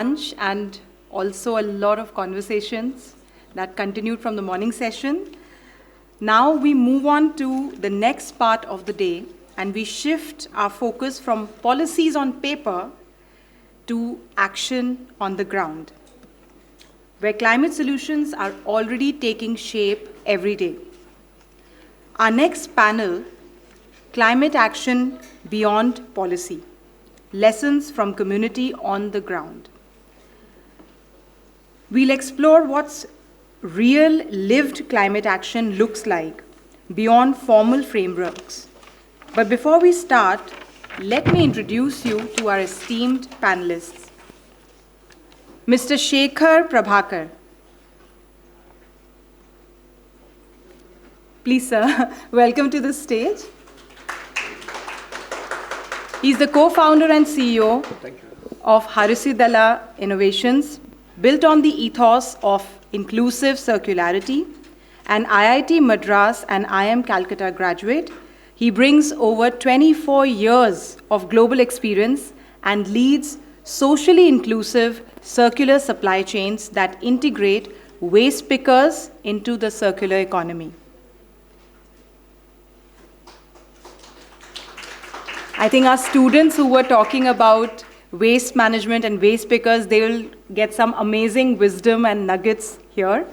lunch and also a lot of conversations that continued from the morning session. Now we move on to the next part of the day and we shift our focus from policies on paper to action on the ground, where climate solutions are already taking shape every day. Our next panel, Climate Action Beyond Policy, Lessons from Community on the Ground. We'll explore what's real lived climate action looks like beyond formal frameworks. But before we start, let me introduce you to our esteemed panelists. Mr. Shekhar Prabhakar. Please, sir, welcome to the stage. He's the co-founder and CEO of Harisidala Innovations, built on the ethos of inclusive circularity. An IIT Madras and IIM Calcutta graduate, he brings over 24 years of global experience and leads socially inclusive circular supply chains that integrate waste pickers into the circular economy. I think our students who were talking about waste management and waste pickers, they will get some amazing wisdom and nuggets here.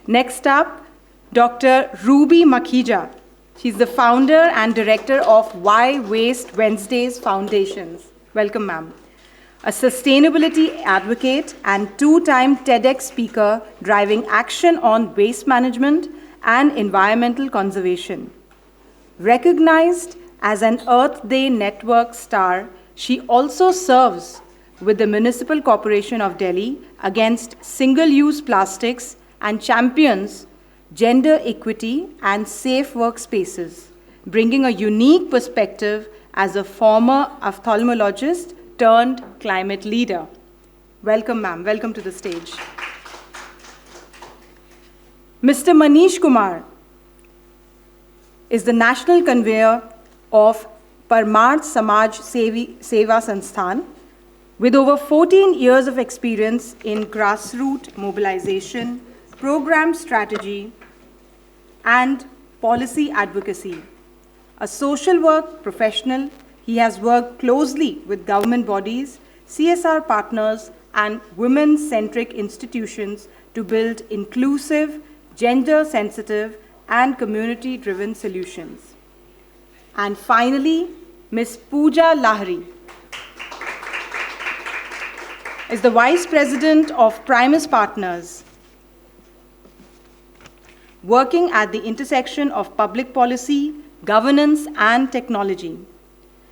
Next up, Dr. Ruby Makhija. She's the founder and director of Why Waste Wednesdays Foundations. Welcome, ma'am. A sustainability advocate and two-time TEDx speaker driving action on waste management and environmental conservation. Recognized as an Earth Day Network star, she also serves with the Municipal Corporation of Delhi against single-use plastics and champions gender equity and safe workspaces, bringing a unique perspective as a former ophthalmologist turned climate leader. Welcome, ma'am. Welcome to the stage. Mr. Manish Kumar is the national convener of Parmarth Samaj Seva Sansthan, with over 14 years of experience in grassroots mobilization, program strategy, and policy advocacy. A social work professional, he has worked closely with government bodies, CSR partners, and women-centric institutions to build inclusive, gender-sensitive, and community-driven solutions. And finally, Ms. Pooja Lahari is the Vice President of Primus Partners, working at the intersection of public policy, governance, and technology.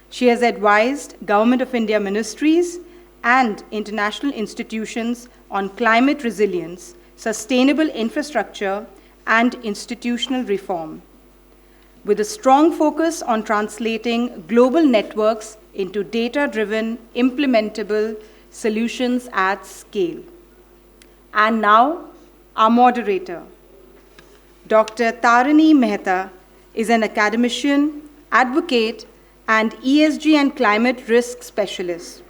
She has advised Government of India ministries and international institutions on climate resilience, sustainable infrastructure, and institutional reform, with a strong focus on translating global networks into data-driven, implementable solutions at scale. And now, our moderator, Dr. Tarini Mehta, is an academician, advocate, and ESG and climate risk specialist,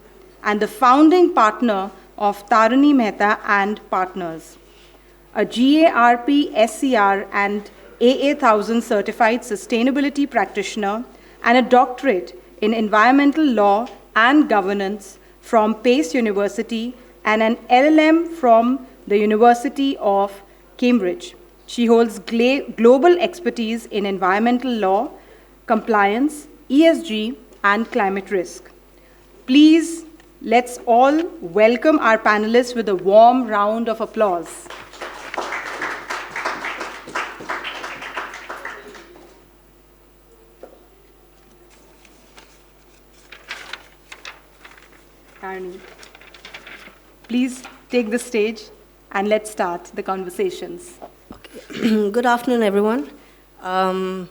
and the founding partner of Tarini Mehta and Partners, a GARP, SCR, and AA1000 certified sustainability practitioner, and a doctorate in environmental law and governance from Pace University, and an LLM from the University of Cambridge. She holds global expertise in environmental law, compliance, ESG, and climate risk. Please, let's all welcome our panelists with a warm round of applause. Tarini, please take the stage and let's start the conversations. Okay. Good afternoon, everyone. I'm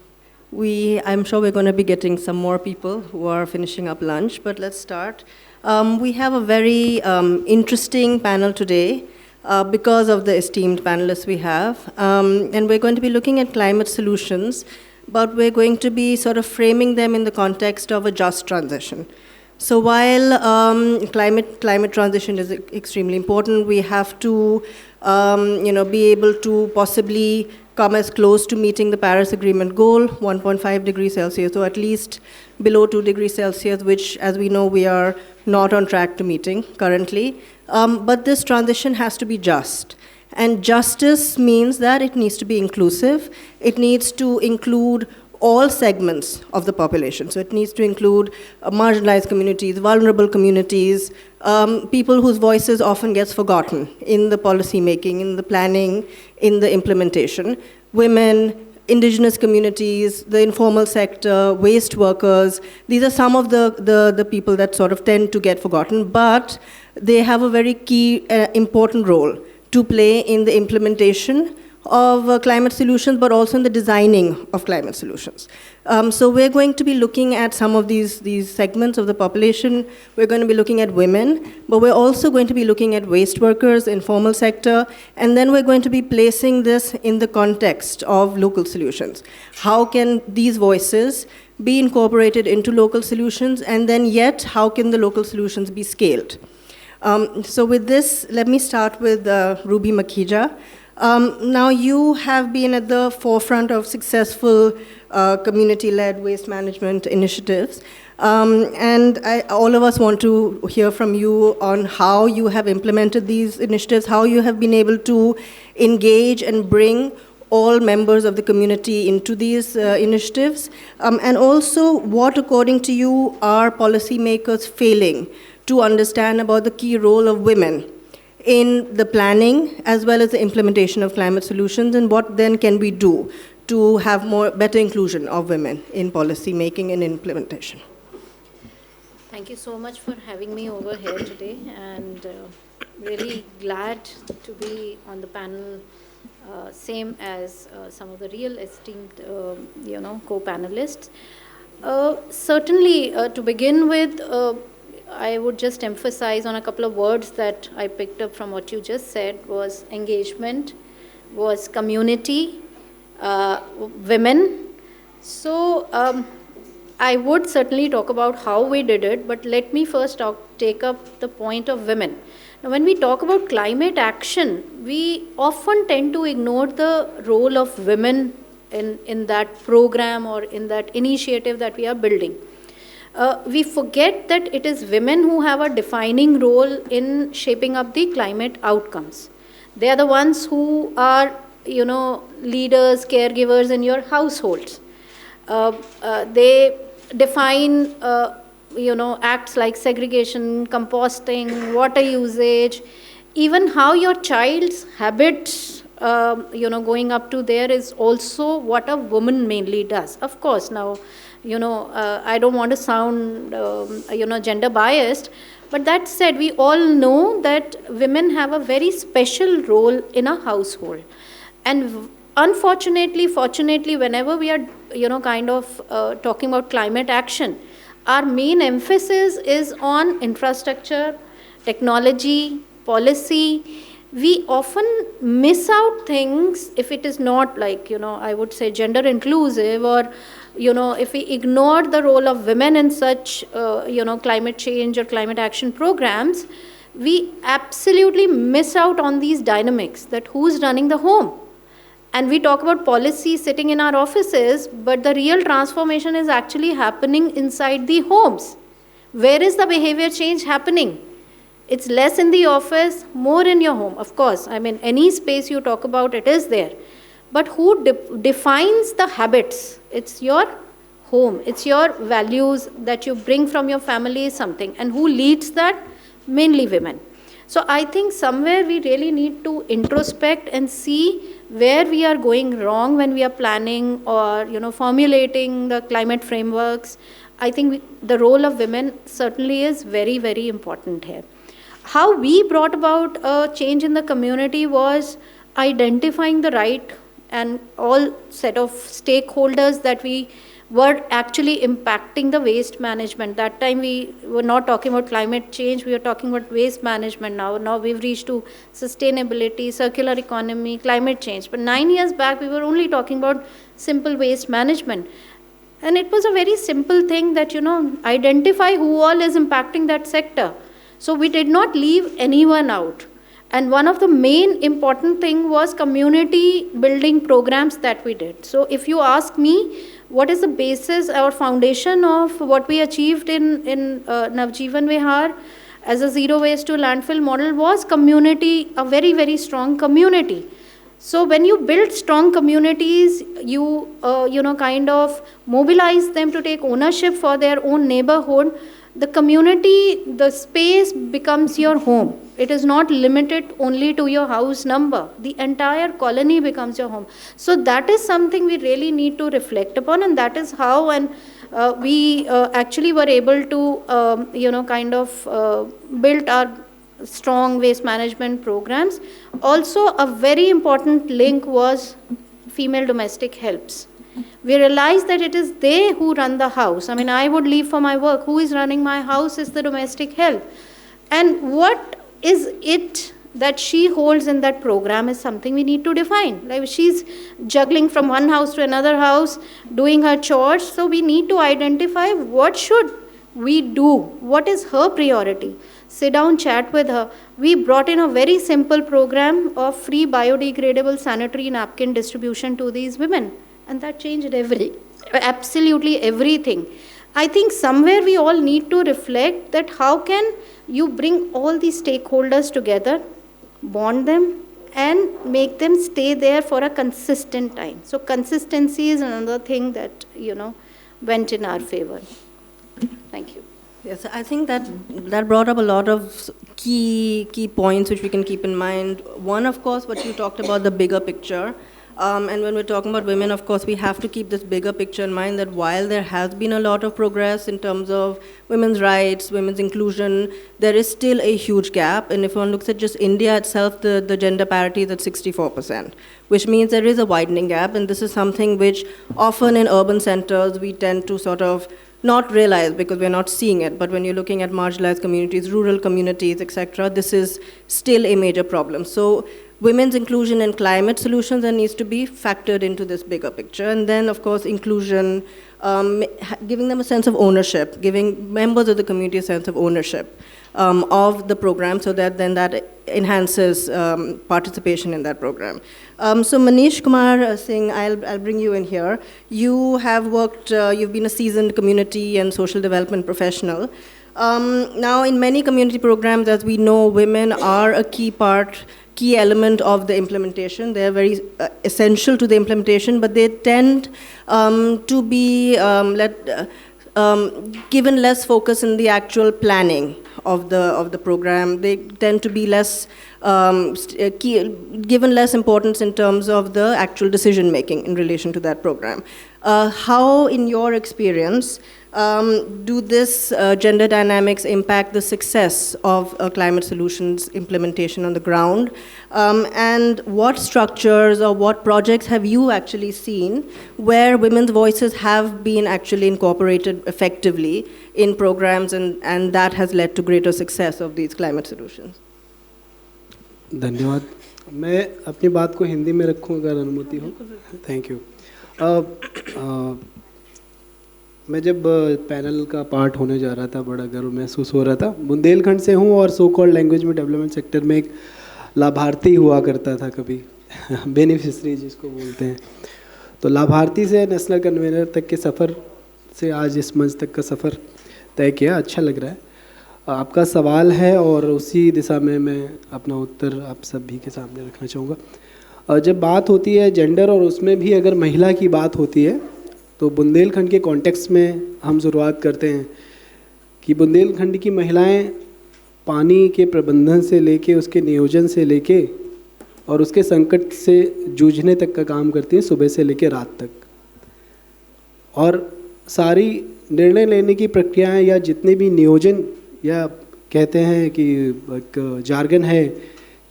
sure we're going to be getting some more people who are finishing up lunch, but let's start. We have a very interesting panel today because of the esteemed panelists we have. And we're going to be looking at climate solutions, but we're going to be sort of framing them in the context of a just transition. So while climate transition is extremely important, we have to be able to possibly come as close to meeting the Paris Agreement goal, 1.5 degrees Celsius, or at least below 2 degrees Celsius, which, as we know, we are not on track to meeting currently. But this transition has to be just. And justice means that it needs to be inclusive. It needs to include all segments of the population. So it needs to include marginalized communities, vulnerable communities, people whose voices often gets forgotten in the policy making, in the planning, in the implementation. Women, indigenous communities, the informal sector, waste workers. These are some of the people that sort of tend to get forgotten, but they have a very key, important role to play in the implementation of climate solutions, but also in the designing of climate solutions. So we're going to be looking at some of these segments of the population. We're going to be looking at women, but we're also going to be looking at waste workers, informal sector, and then we're going to be placing this in the context of local solutions. How can these voices be incorporated into local solutions, and then yet, how can the local solutions be scaled? So with this, let me start with Ruby Makhija. Now you have been at the forefront of successful community-led waste management initiatives. And all of us want to hear from you on how you have implemented these initiatives, how you have been able to engage and bring all members of the community into these initiatives, and also what, according to you, are policymakers failing to understand about the key role of women in the planning as well as the implementation of climate solutions, and what then can we do to have better inclusion of women in policy making and implementation. Thank you so much for having me over here today, and really glad to be on the panel, same as some of the real esteemed co-panelists. Certainly, to begin with, I would just emphasize on a couple of words that I picked up from what you just said. Was engagement, was community, women. So I would certainly talk about how we did it, but let me first take up the point of women. Now, when we talk about climate action, we often tend to ignore the role of women in that program or in that initiative that we are building. We forget that it is women who have a defining role in shaping up the climate outcomes. They are the ones who are, leaders, caregivers in your households. They define, acts like segregation, composting, water usage, even how your child's habits, going up to there is also what a woman mainly does. Of course, now, I don't want to sound, gender biased, but that said, we all know that women have a very special role in a household. And unfortunately, fortunately, whenever we are, talking about climate action, our main emphasis is on infrastructure, technology, policy. We often miss out things if it is not like, I would say gender inclusive, or if we ignore the role of women in such, climate change or climate action programs, we absolutely miss out on these dynamics, that who's running the home. And we talk about policy sitting in our offices, but the real transformation is actually happening inside the homes. Where is the behavior change happening? It's less in the office, more in your home. Of course, I mean, any space you talk about, it is there. But who defines the habits? It's your home. It's your values that you bring from your family, something. And who leads that? Mainly women. So I think somewhere we really need to introspect and see where we are going wrong when we are planning or, formulating the climate frameworks. I think the role of women certainly is very, very important here. How we brought about a change in the community was identifying the right and all set of stakeholders that we were actually impacting the waste management. That time we were not talking about climate change, we were talking about waste management now. Now we've reached to sustainability, circular economy, climate change. But 9 years back, we were only talking about simple waste management. And it was a very simple thing that, identify who all is impacting that sector. So we did not leave anyone out. And one of the main important thing was community building programs that we did. So if you ask me, what is the basis or foundation of what we achieved in Navjeevan Vihar as a zero waste to landfill model was community, a very, very strong community. So when you build strong communities, you kind of mobilize them to take ownership for their own neighborhood. The community, the space becomes your home. It is not limited only to your house number. The entire colony becomes your home. So that is something we really need to reflect upon, and that is how we actually were able to, build our strong waste management programs. Also, a very important link was female domestic helps. We realized that it is they who run the house. I mean, I would leave for my work. Who is running my house is the domestic help. And what is it that she holds in that program is something we need to define. Like, she's juggling from one house to another house, doing her chores. So we need to identify what should we do, what is her priority. Sit down, chat with her. We brought in a very simple program of free biodegradable sanitary napkin distribution to these women. And that changed absolutely everything. I think somewhere we all need to reflect that how can you bring all these stakeholders together, bond them, and make them stay there for a consistent time. So consistency is another thing that, went in our favor. Thank you. Yes, I think that brought up a lot of key points which we can keep in mind. One, of course, what you talked about, the bigger picture. And when we're talking about women, of course, we have to keep this bigger picture in mind, that while there has been a lot of progress in terms of women's rights, women's inclusion, there is still a huge gap. And if one looks at just India itself, the gender parity is at 64%, which means there is a widening gap. And this is something which often in urban centers we tend to sort of not realize because we're not seeing it. But when you're looking at marginalized communities, rural communities, etc., this is still a major problem. So women's inclusion in climate solutions that needs to be factored into this bigger picture. And then, of course, inclusion, giving them a sense of ownership, giving members of the community a sense of ownership of the program, so that then that enhances participation in that program. So Manish Kumar Singh, I'll bring you in here. You have worked, you've been a seasoned community and social development professional. Now, in many community programs, as we know, women are a key element of the implementation. They're very essential to the implementation, but they tend to be given less focus in the actual planning of the program. They tend to be given less importance in terms of the actual decision making in relation to that program. How, in your experience, do this gender dynamics impact the success of climate solutions implementation on the ground? And what structures or what projects have you actually seen where women's voices have been actually incorporated effectively in programs, and that has led to greater success of these climate solutions? धन्यवाद. मैं अपनी बात को हिंदी में रखूं अगर अनुमति हो. Thank you. मैं जब पैनल का पार्ट होने जा रहा था बड़ा गर्व महसूस हो रहा था. बुंदेलखंड से हूँ और सो कॉल्ड लैंग्वेज में डेवलपमेंट सेक्टर में एक लाभार्थी हुआ करता था कभी, बेनिफिशरी जिसको बोलते हैं. तो लाभार्थी से नेशनल कन्वेनर तक के सफ़र से आज इस मंच तक का सफ़र तय किया. अच्छा लग रहा है. आपका सवाल है और उसी दिशा में मैं अपना उत्तर आप सभी के सामने रखना चाहूँगा. जब बात होती है जेंडर और उसमें भी अगर महिला की बात होती है, तो बुंदेलखंड के कॉन्टेक्स्ट में हम शुरुआत करते हैं कि बुंदेलखंड की महिलाएं पानी के प्रबंधन से लेके, उसके नियोजन से लेके और उसके संकट से जूझने तक का काम करती हैं, सुबह से लेके रात तक. और सारी निर्णय लेने की प्रक्रियाएं या जितने भी नियोजन, या कहते हैं कि एक जार्गन है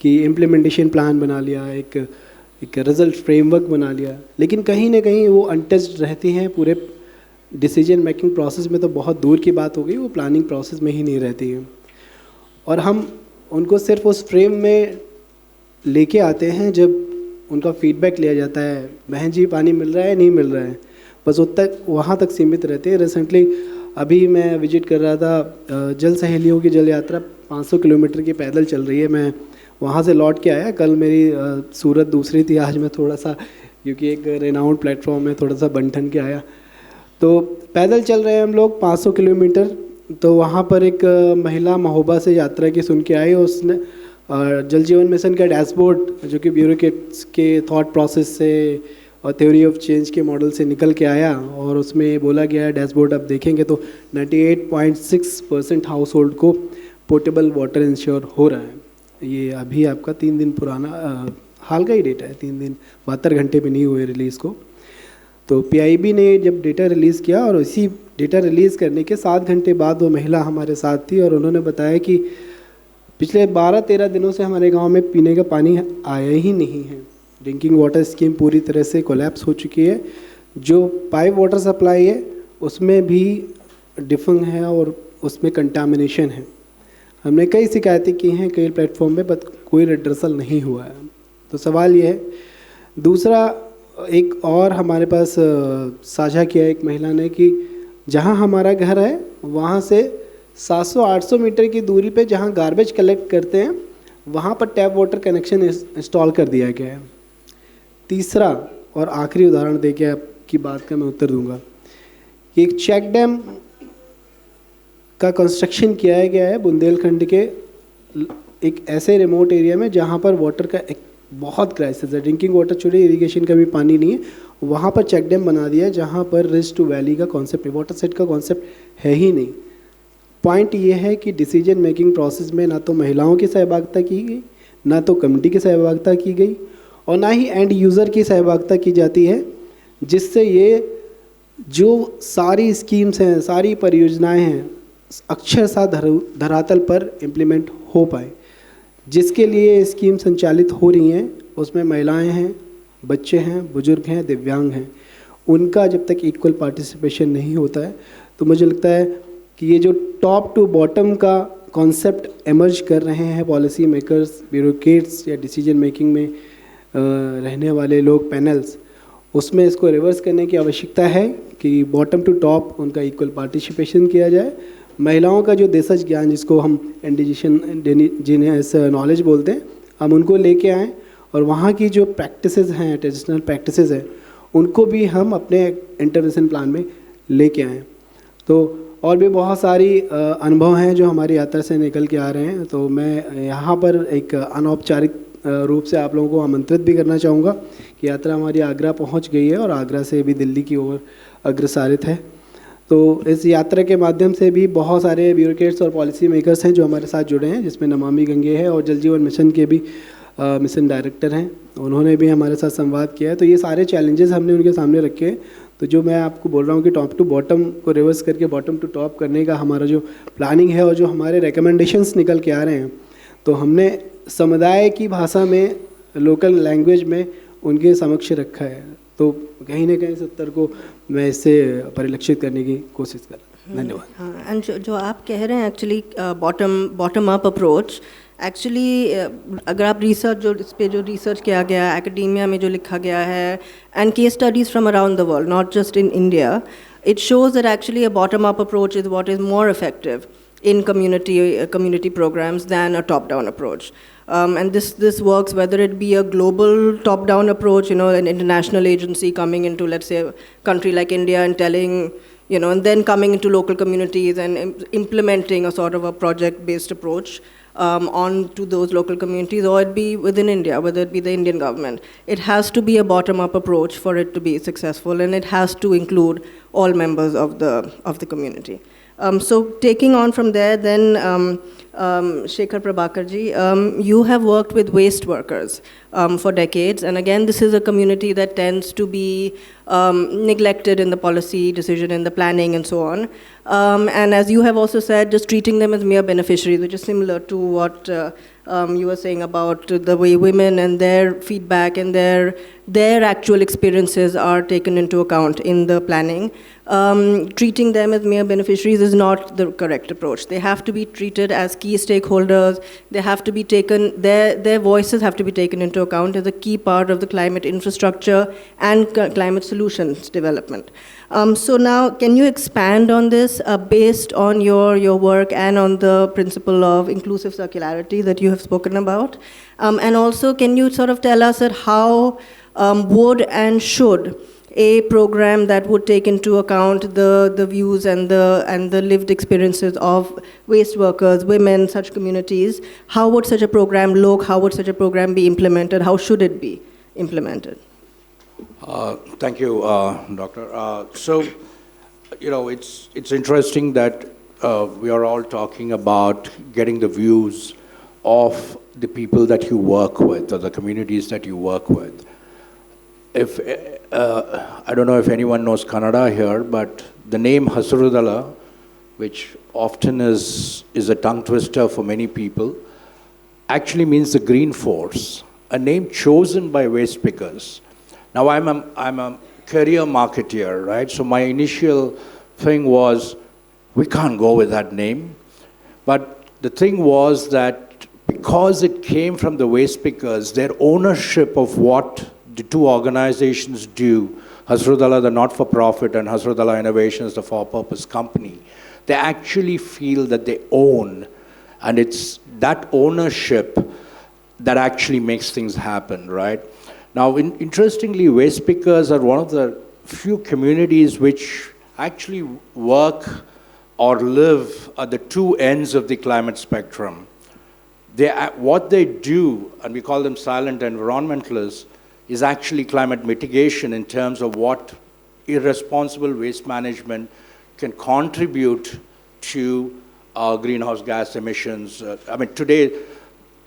कि इम्प्लीमेंटेशन प्लान बना लिया, एक रिजल्ट फ्रेमवर्क बना लिया, लेकिन कहीं ना कहीं वो अनटच्ड रहती हैं. पूरे डिसीजन मेकिंग प्रोसेस में तो बहुत दूर की बात हो गई, वो प्लानिंग प्रोसेस में ही नहीं रहती हैं. और हम उनको सिर्फ उस फ्रेम में लेके आते हैं जब उनका फीडबैक लिया जाता है, बहन जी पानी मिल रहा है नहीं मिल रहा है. बस वहाँ तक सीमित रहते हैं। रिसेंटली अभी मैं विजिट कर रहा था, जल सहेलियों की जल यात्रा 500 किलोमीटर की पैदल चल रही है। मैं वहाँ से लौट के आया। कल मेरी सूरत दूसरी थी, आज मैं थोड़ा सा, क्योंकि एक रेनाउंड प्लेटफॉर्म है, थोड़ा सा बन ठन के आया। तो पैदल चल रहे हैं हम लोग 500 किलोमीटर। तो वहाँ पर एक महिला महोबा से यात्रा की सुन के आई। उसने जल जीवन मिशन का डैशबोर्ड, जो कि ब्यूरोक्रेट्स के थॉट प्रोसेस से और थ्योरी ऑफ चेंज के मॉडल से निकल के आया, और उसमें बोला गया है डैशबोर्ड आप देखेंगे तो 98.6% हाउस होल्ड को पोर्टेबल वाटर इंश्योर हो रहा है। ये अभी आपका 3 दिन पुराना हाल का ही डेटा है, 3 दिन 72 घंटे भी नहीं हुए रिलीज़ को। तो पीआईबी ने जब डेटा रिलीज़ किया, और इसी डेटा रिलीज़ करने के 7 घंटे बाद वो महिला हमारे साथ थी, और उन्होंने बताया कि पिछले 12-13 दिनों से हमारे गांव में पीने का पानी आया ही नहीं है। ड्रिंकिंग वाटर स्कीम पूरी तरह से कोलैप्स हो चुकी है। जो पाइप वाटर सप्लाई है उसमें भी डिफंग है और उसमें कंटामिनेशन है। हमने कई शिकायतें की हैं कई प्लेटफॉर्म पे, बट कोई रिड्रेसल नहीं हुआ है। तो सवाल ये है। दूसरा, एक और हमारे पास साझा किया एक महिला ने कि जहाँ हमारा घर है वहाँ से 700-800 मीटर की दूरी पे जहाँ गार्बेज कलेक्ट करते हैं वहाँ पर टैप वाटर कनेक्शन इंस्टॉल कर दिया गया है। तीसरा और आखिरी उदाहरण देके आपकी बात का मैं उत्तर दूंगा कि एक चेक डैम का कंस्ट्रक्शन किया गया है बुंदेलखंड के एक ऐसे रिमोट एरिया में जहाँ पर वाटर का एक बहुत क्राइसिस है। ड्रिंकिंग वाटर छोड़िए, इरिगेशन का भी पानी नहीं है। वहाँ पर चेक डैम बना दिया है जहाँ पर रिज टू वैली का कॉन्सेप्ट है, वाटर सेट का कॉन्सेप्ट है ही नहीं। पॉइंट ये है कि डिसीजन मेकिंग प्रोसेस में ना तो महिलाओं की सहभागिता की गई, ना तो कमेटी की सहभागिता की गई, और ना ही एंड यूज़र की सहभागिता की जाती है, जिससे ये जो सारी स्कीम्स हैं, सारी परियोजनाएं हैं, अक्षरशः धरातल पर इम्प्लीमेंट हो पाए। जिसके लिए स्कीम संचालित हो रही हैं उसमें महिलाएं हैं, बच्चे हैं, बुजुर्ग हैं, दिव्यांग हैं। उनका जब तक इक्वल पार्टिसिपेशन नहीं होता है तो मुझे लगता है कि ये जो टॉप टू बॉटम का कॉन्सेप्ट एमर्ज कर रहे हैं पॉलिसी मेकर्स, ब्यूरोक्रेट्स या डिसीजन मेकिंग में रहने वाले लोग, पैनल्स, उसमें इसको रिवर्स करने की आवश्यकता है कि बॉटम टू टॉप उनका इक्वल पार्टिसिपेशन किया जाए। महिलाओं का जो देशज ज्ञान, जिसको हम इंडिजिनियस नॉलेज बोलते हैं, हम उनको लेके आएँ और वहाँ की जो प्रैक्टिसेस हैं, ट्रेडिशनल प्रैक्टिसेस हैं, उनको भी हम अपने इंटरवेंशन प्लान में लेके आएँ। तो और भी बहुत सारी अनुभव हैं जो हमारी यात्रा से निकल के आ रहे हैं। तो मैं यहाँ पर एक अनौपचारिक रूप से आप लोगों को आमंत्रित भी करना चाहूँगा कि यात्रा हमारी आगरा पहुँच गई है और आगरा से भी दिल्ली की ओर अग्रसारित है। तो इस यात्रा के माध्यम से भी बहुत सारे ब्यूरोक्रेट्स और पॉलिसी मेकर्स हैं जो हमारे साथ जुड़े हैं, जिसमें नमामि गंगे है और जल जीवन मिशन के भी मिशन डायरेक्टर हैं, उन्होंने भी हमारे साथ संवाद किया है। तो ये सारे चैलेंजेस हमने उनके सामने रखे हैं। तो जो मैं आपको बोल रहा हूँ कि टॉप टू बॉटम को रिवर्स करके बॉटम टू टॉप करने का हमारा जो प्लानिंग है और जो हमारे रिकमेंडेशंस निकल के आ रहे हैं, तो हमने समुदाय की भाषा में, लोकल लैंग्वेज में उनके समक्ष रखा है। तो कहीं ना कहीं इस उत्तर को मैं इससे परिलक्षित करने की कोशिश कर रहा हूँ। धन्यवाद। हाँ, एंड जो आप कह रहे हैं actually bottom up approach, actually अगर आप रिसर्च जो इस पे जो रिसर्च किया गया है, एकेडेमिया में जो लिखा गया है, and case studies from around the world, not just in India, it shows that actually a bottom-up approach is what is more effective in community programs than a top-down approach. And this works whether it be a global top-down approach, you know, an international agency coming into, let's say, a country like India and telling, you know, and then coming into local communities and implementing a sort of a project-based approach on to those local communities, or it be within India, whether it be the Indian government. It has to be a bottom-up approach for it to be successful, and it has to include all members of the community. So taking on from there, then Shekhar Prabhakarji, you have worked with waste workers for decades, and again, this is a community that tends to be neglected in the policy decision, in the planning, and so on. And as you have also said, just treating them as mere beneficiaries, which is similar to what you were saying about the way women and their feedback and their actual experiences are taken into account in the planning. Treating them as mere beneficiaries is not the correct approach. They have to be treated as key stakeholders. They have to be taken, their voices have to be taken into account as a key part of the climate infrastructure and climate solutions development. So now, can you expand on this based on your work and on the principle of inclusive circularity that you have spoken about? And also, can you sort of tell us that how would and should a program that would take into account the views and the lived experiences of waste workers, women, such communities, how would such a program look? How would such a program be implemented? How should it be implemented? Thank you, Doctor. So, it's interesting that we are all talking about getting the views of the people that you work with or the communities that you work with. If I don't know if anyone knows Kannada here, but the name Hasrudala, which often is a tongue twister for many people, actually means the green force, a name chosen by waste pickers. Now, I'm a career marketeer, right? So my initial thing was, we can't go with that name. But the thing was that because it came from the waste pickers, their ownership of what the two organizations do, Hasrudala, the not-for-profit, and Hasrudala Innovations, the for-purpose company, they actually feel that they own, and it's that ownership that actually makes things happen, right? Now, interestingly, waste pickers are one of the few communities which actually work or live at the two ends of the climate spectrum. What they do, and we call them silent environmentalists, is actually climate mitigation in terms of what irresponsible waste management can contribute to greenhouse gas emissions. Today,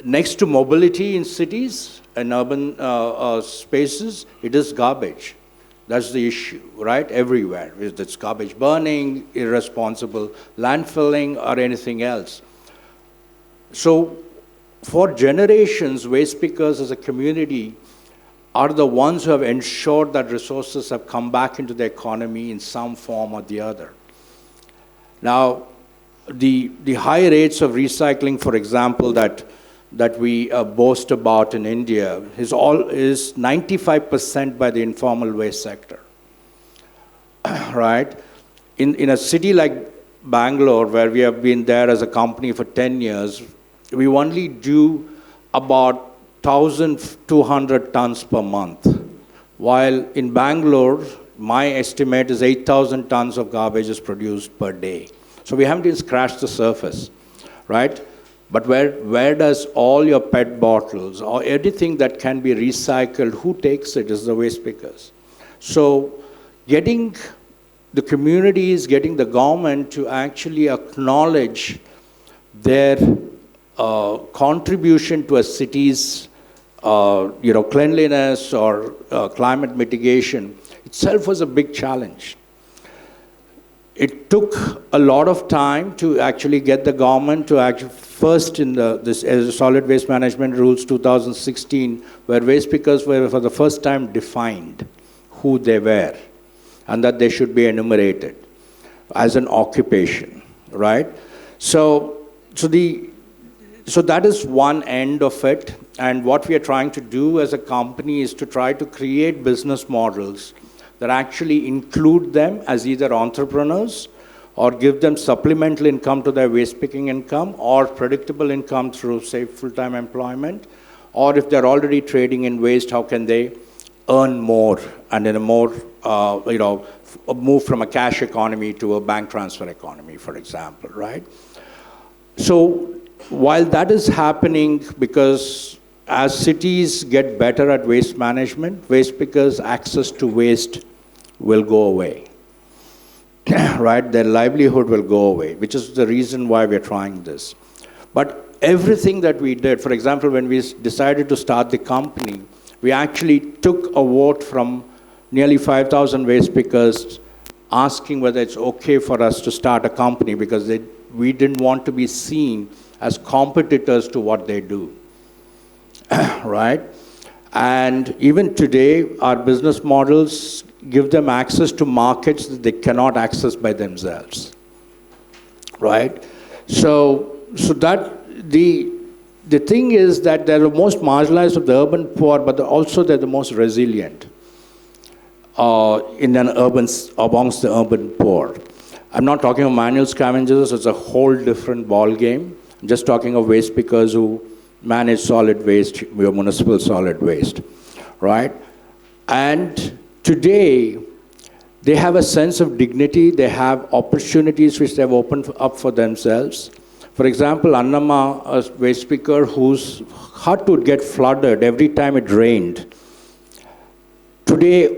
next to mobility in cities and urban spaces, it is garbage. That's the issue, right? Everywhere. It's garbage burning, irresponsible landfilling, or anything else. So, for generations, waste pickers as a community are the ones who have ensured that resources have come back into the economy in some form or the other. Now, the high rates of recycling, for example, that we boast about in India is 95% by the informal waste sector, right? In a city like Bangalore, where we have been there as a company for 10 years, we only do about 1,200 tons per month, while in Bangalore, my estimate is 8,000 tons of garbage is produced per day. So we haven't even scratched the surface, right? But where does all your PET bottles or anything that can be recycled, who takes it is the waste pickers. So getting the communities, getting the government to actually acknowledge their contribution to a city's cleanliness or climate mitigation itself was a big challenge. It took a lot of time to actually get the government to actually first in this solid waste management rules 2016, where waste pickers were for the first time defined who they were and that they should be enumerated as an occupation, right? So that is one end of it, and what we are trying to do as a company is to try to create business models that actually include them as either entrepreneurs or give them supplemental income to their waste picking income or predictable income through, say, full-time employment, or if they're already trading in waste, how can they earn more and in a more, move from a cash economy to a bank transfer economy, for example, right? So while that is happening, because as cities get better at waste management, waste pickers' access to waste will go away, right? Their livelihood will go away, which is the reason why we're trying this. But everything that we did, for example, when we decided to start the company, we actually took a vote from nearly 5,000 waste pickers asking whether it's okay for us to start a company because we didn't want to be seen as competitors to what they do, right? And even today, our business models give them access to markets that they cannot access by themselves, right? So that the thing is that they're the most marginalized of the urban poor, but also they're the most resilient. amongst the urban poor. I'm not talking of manual scavengers, it's a whole different ball game. I'm just talking of waste pickers who manage solid waste, your municipal solid waste, right? And today, they have a sense of dignity, they have opportunities which they've opened up for themselves. For example, Annamma, a waste picker whose hut would get flooded every time it rained, today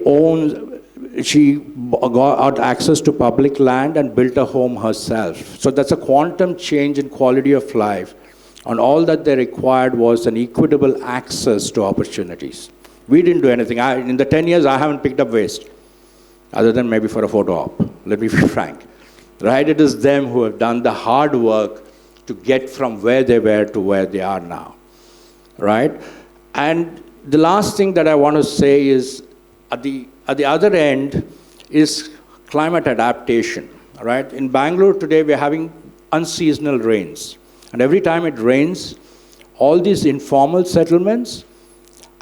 she got access to public land and built a home herself. So that's a quantum change in quality of life. And all that they required was an equitable access to opportunities. We didn't do anything. In the 10 years, I haven't picked up waste, other than maybe for a photo op. Let me be frank. Right? It is them who have done the hard work to get from where they were to where they are now. Right? And the last thing that I want to say is, at the other end is climate adaptation, right? In Bangalore today, we're having unseasonal rains. And every time it rains, all these informal settlements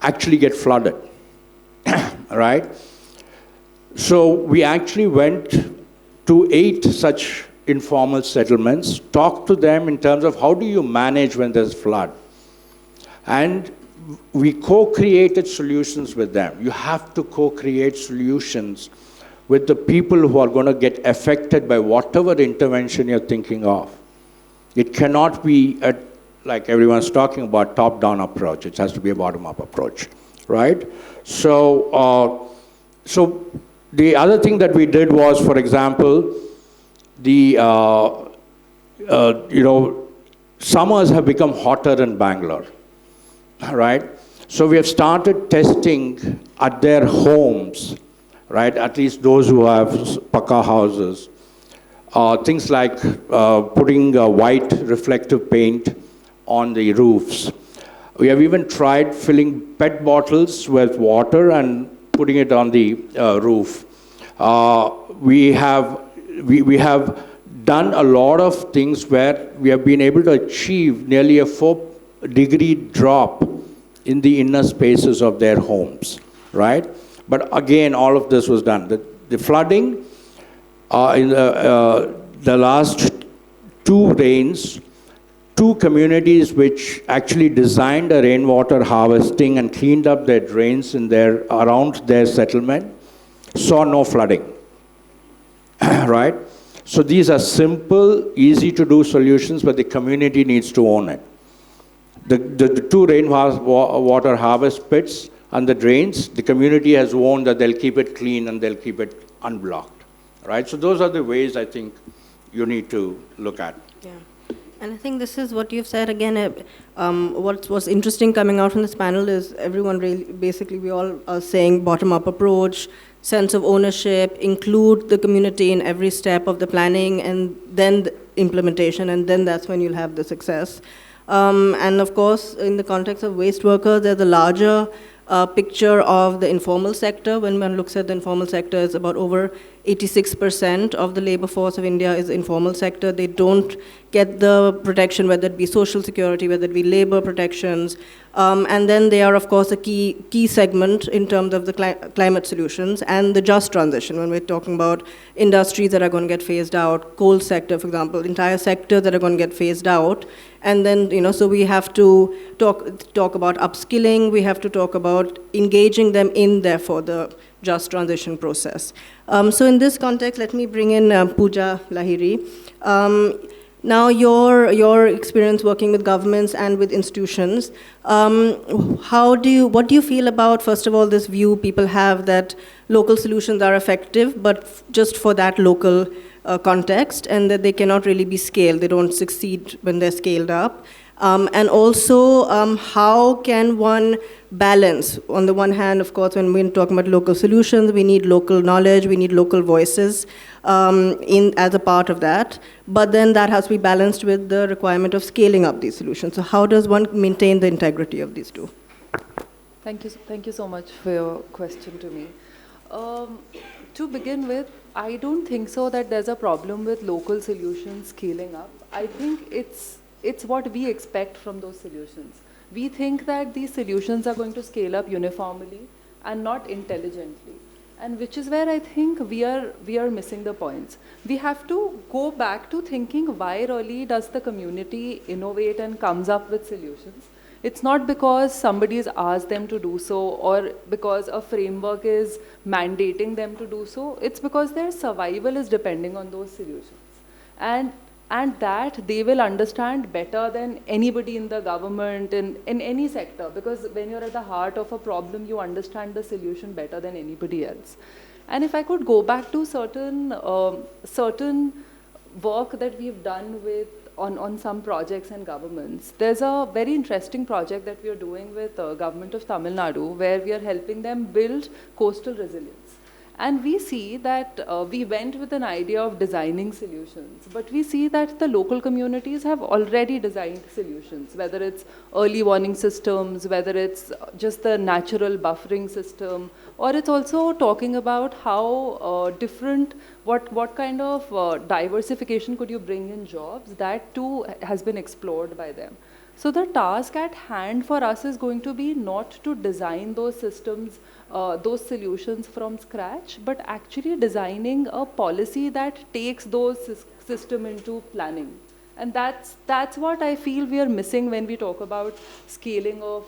actually get flooded, right? So we actually went to 8 such informal settlements, talked to them in terms of how do you manage when there's flood. And we co-created solutions with them. You have to co-create solutions with the people who are going to get affected by whatever intervention you're thinking of. It cannot be, like everyone's talking about, top-down approach. It has to be a bottom-up approach, right? So, so the other thing that we did was, for example, summers have become hotter in Bangalore. Right? So we have started testing at their homes, right? At least those who have pakka houses. Things like putting white reflective paint on the roofs. We have even tried filling PET bottles with water and putting it on the roof. We have done a lot of things where we have been able to achieve nearly a 4-degree drop in the inner spaces of their homes, right? But again, all of this was done. The flooding in the last 2 rains, 2 communities which actually designed a rainwater harvesting and cleaned up their drains around their settlement, saw no flooding, right? So these are simple, easy to do solutions, but the community needs to own it. The 2 rainwater harvest pits and the drains, the community has warned that they'll keep it clean and they'll keep it unblocked, right? So those are the ways I think you need to look at. Yeah. And I think this is what you've said again. What was interesting coming out from this panel is everyone really, basically we all are saying bottom-up approach, sense of ownership, include the community in every step of the planning and then the implementation, and then that's when you'll have the success. And of course, in the context of waste workers, there's a larger picture of the informal sector. When one looks at the informal sector, it's about over 86% of the labor force of India is informal sector. They don't get the protection, whether it be social security, whether it be labor protections. And then they are, of course, a key segment in terms of the climate solutions and the just transition. When we're talking about industries that are going to get phased out, coal sector, for example, entire sectors that are going to get phased out. And then, so we have to talk about upskilling. We have to talk about engaging them in, therefore, the just transition process. So in this context, let me bring in Pooja Lahiri. Now, your experience working with governments and with institutions, what do you feel about, first of all, this view people have that local solutions are effective, but just for that local context, and that they cannot really be scaled, they don't succeed when they're scaled up? And also, how can one balance? On the one hand, of course, when we're talking about local solutions, we need local knowledge, we need local voices as a part of that. But then that has to be balanced with the requirement of scaling up these solutions. So how does one maintain the integrity of these two? Thank you so much for your question to me. To begin with, I don't think so that there's a problem with local solutions scaling up. I think it's what we expect from those solutions. We think that these solutions are going to scale up uniformly and not intelligently. And which is where I think we are missing the points. We have to go back to thinking, why really does the community innovate and comes up with solutions? It's not because somebody has asked them to do so or because a framework is mandating them to do so. It's because their survival is depending on those solutions. And that they will understand better than anybody in the government, in any sector, because when you're at the heart of a problem, you understand the solution better than anybody else. And if I could go back to certain work that we've done with on some projects and governments, there's a very interesting project that we are doing with the government of Tamil Nadu, where we are helping them build coastal resilience. And we see that we went with an idea of designing solutions, but we see that the local communities have already designed solutions, whether it's early warning systems, whether it's just the natural buffering system, or it's also talking about how what kind of diversification could you bring in jobs. That too has been explored by them. So the task at hand for us is going to be not to design those systems, those solutions from scratch, but actually designing a policy that takes those systems into planning. And that's what I feel we are missing when we talk about scaling of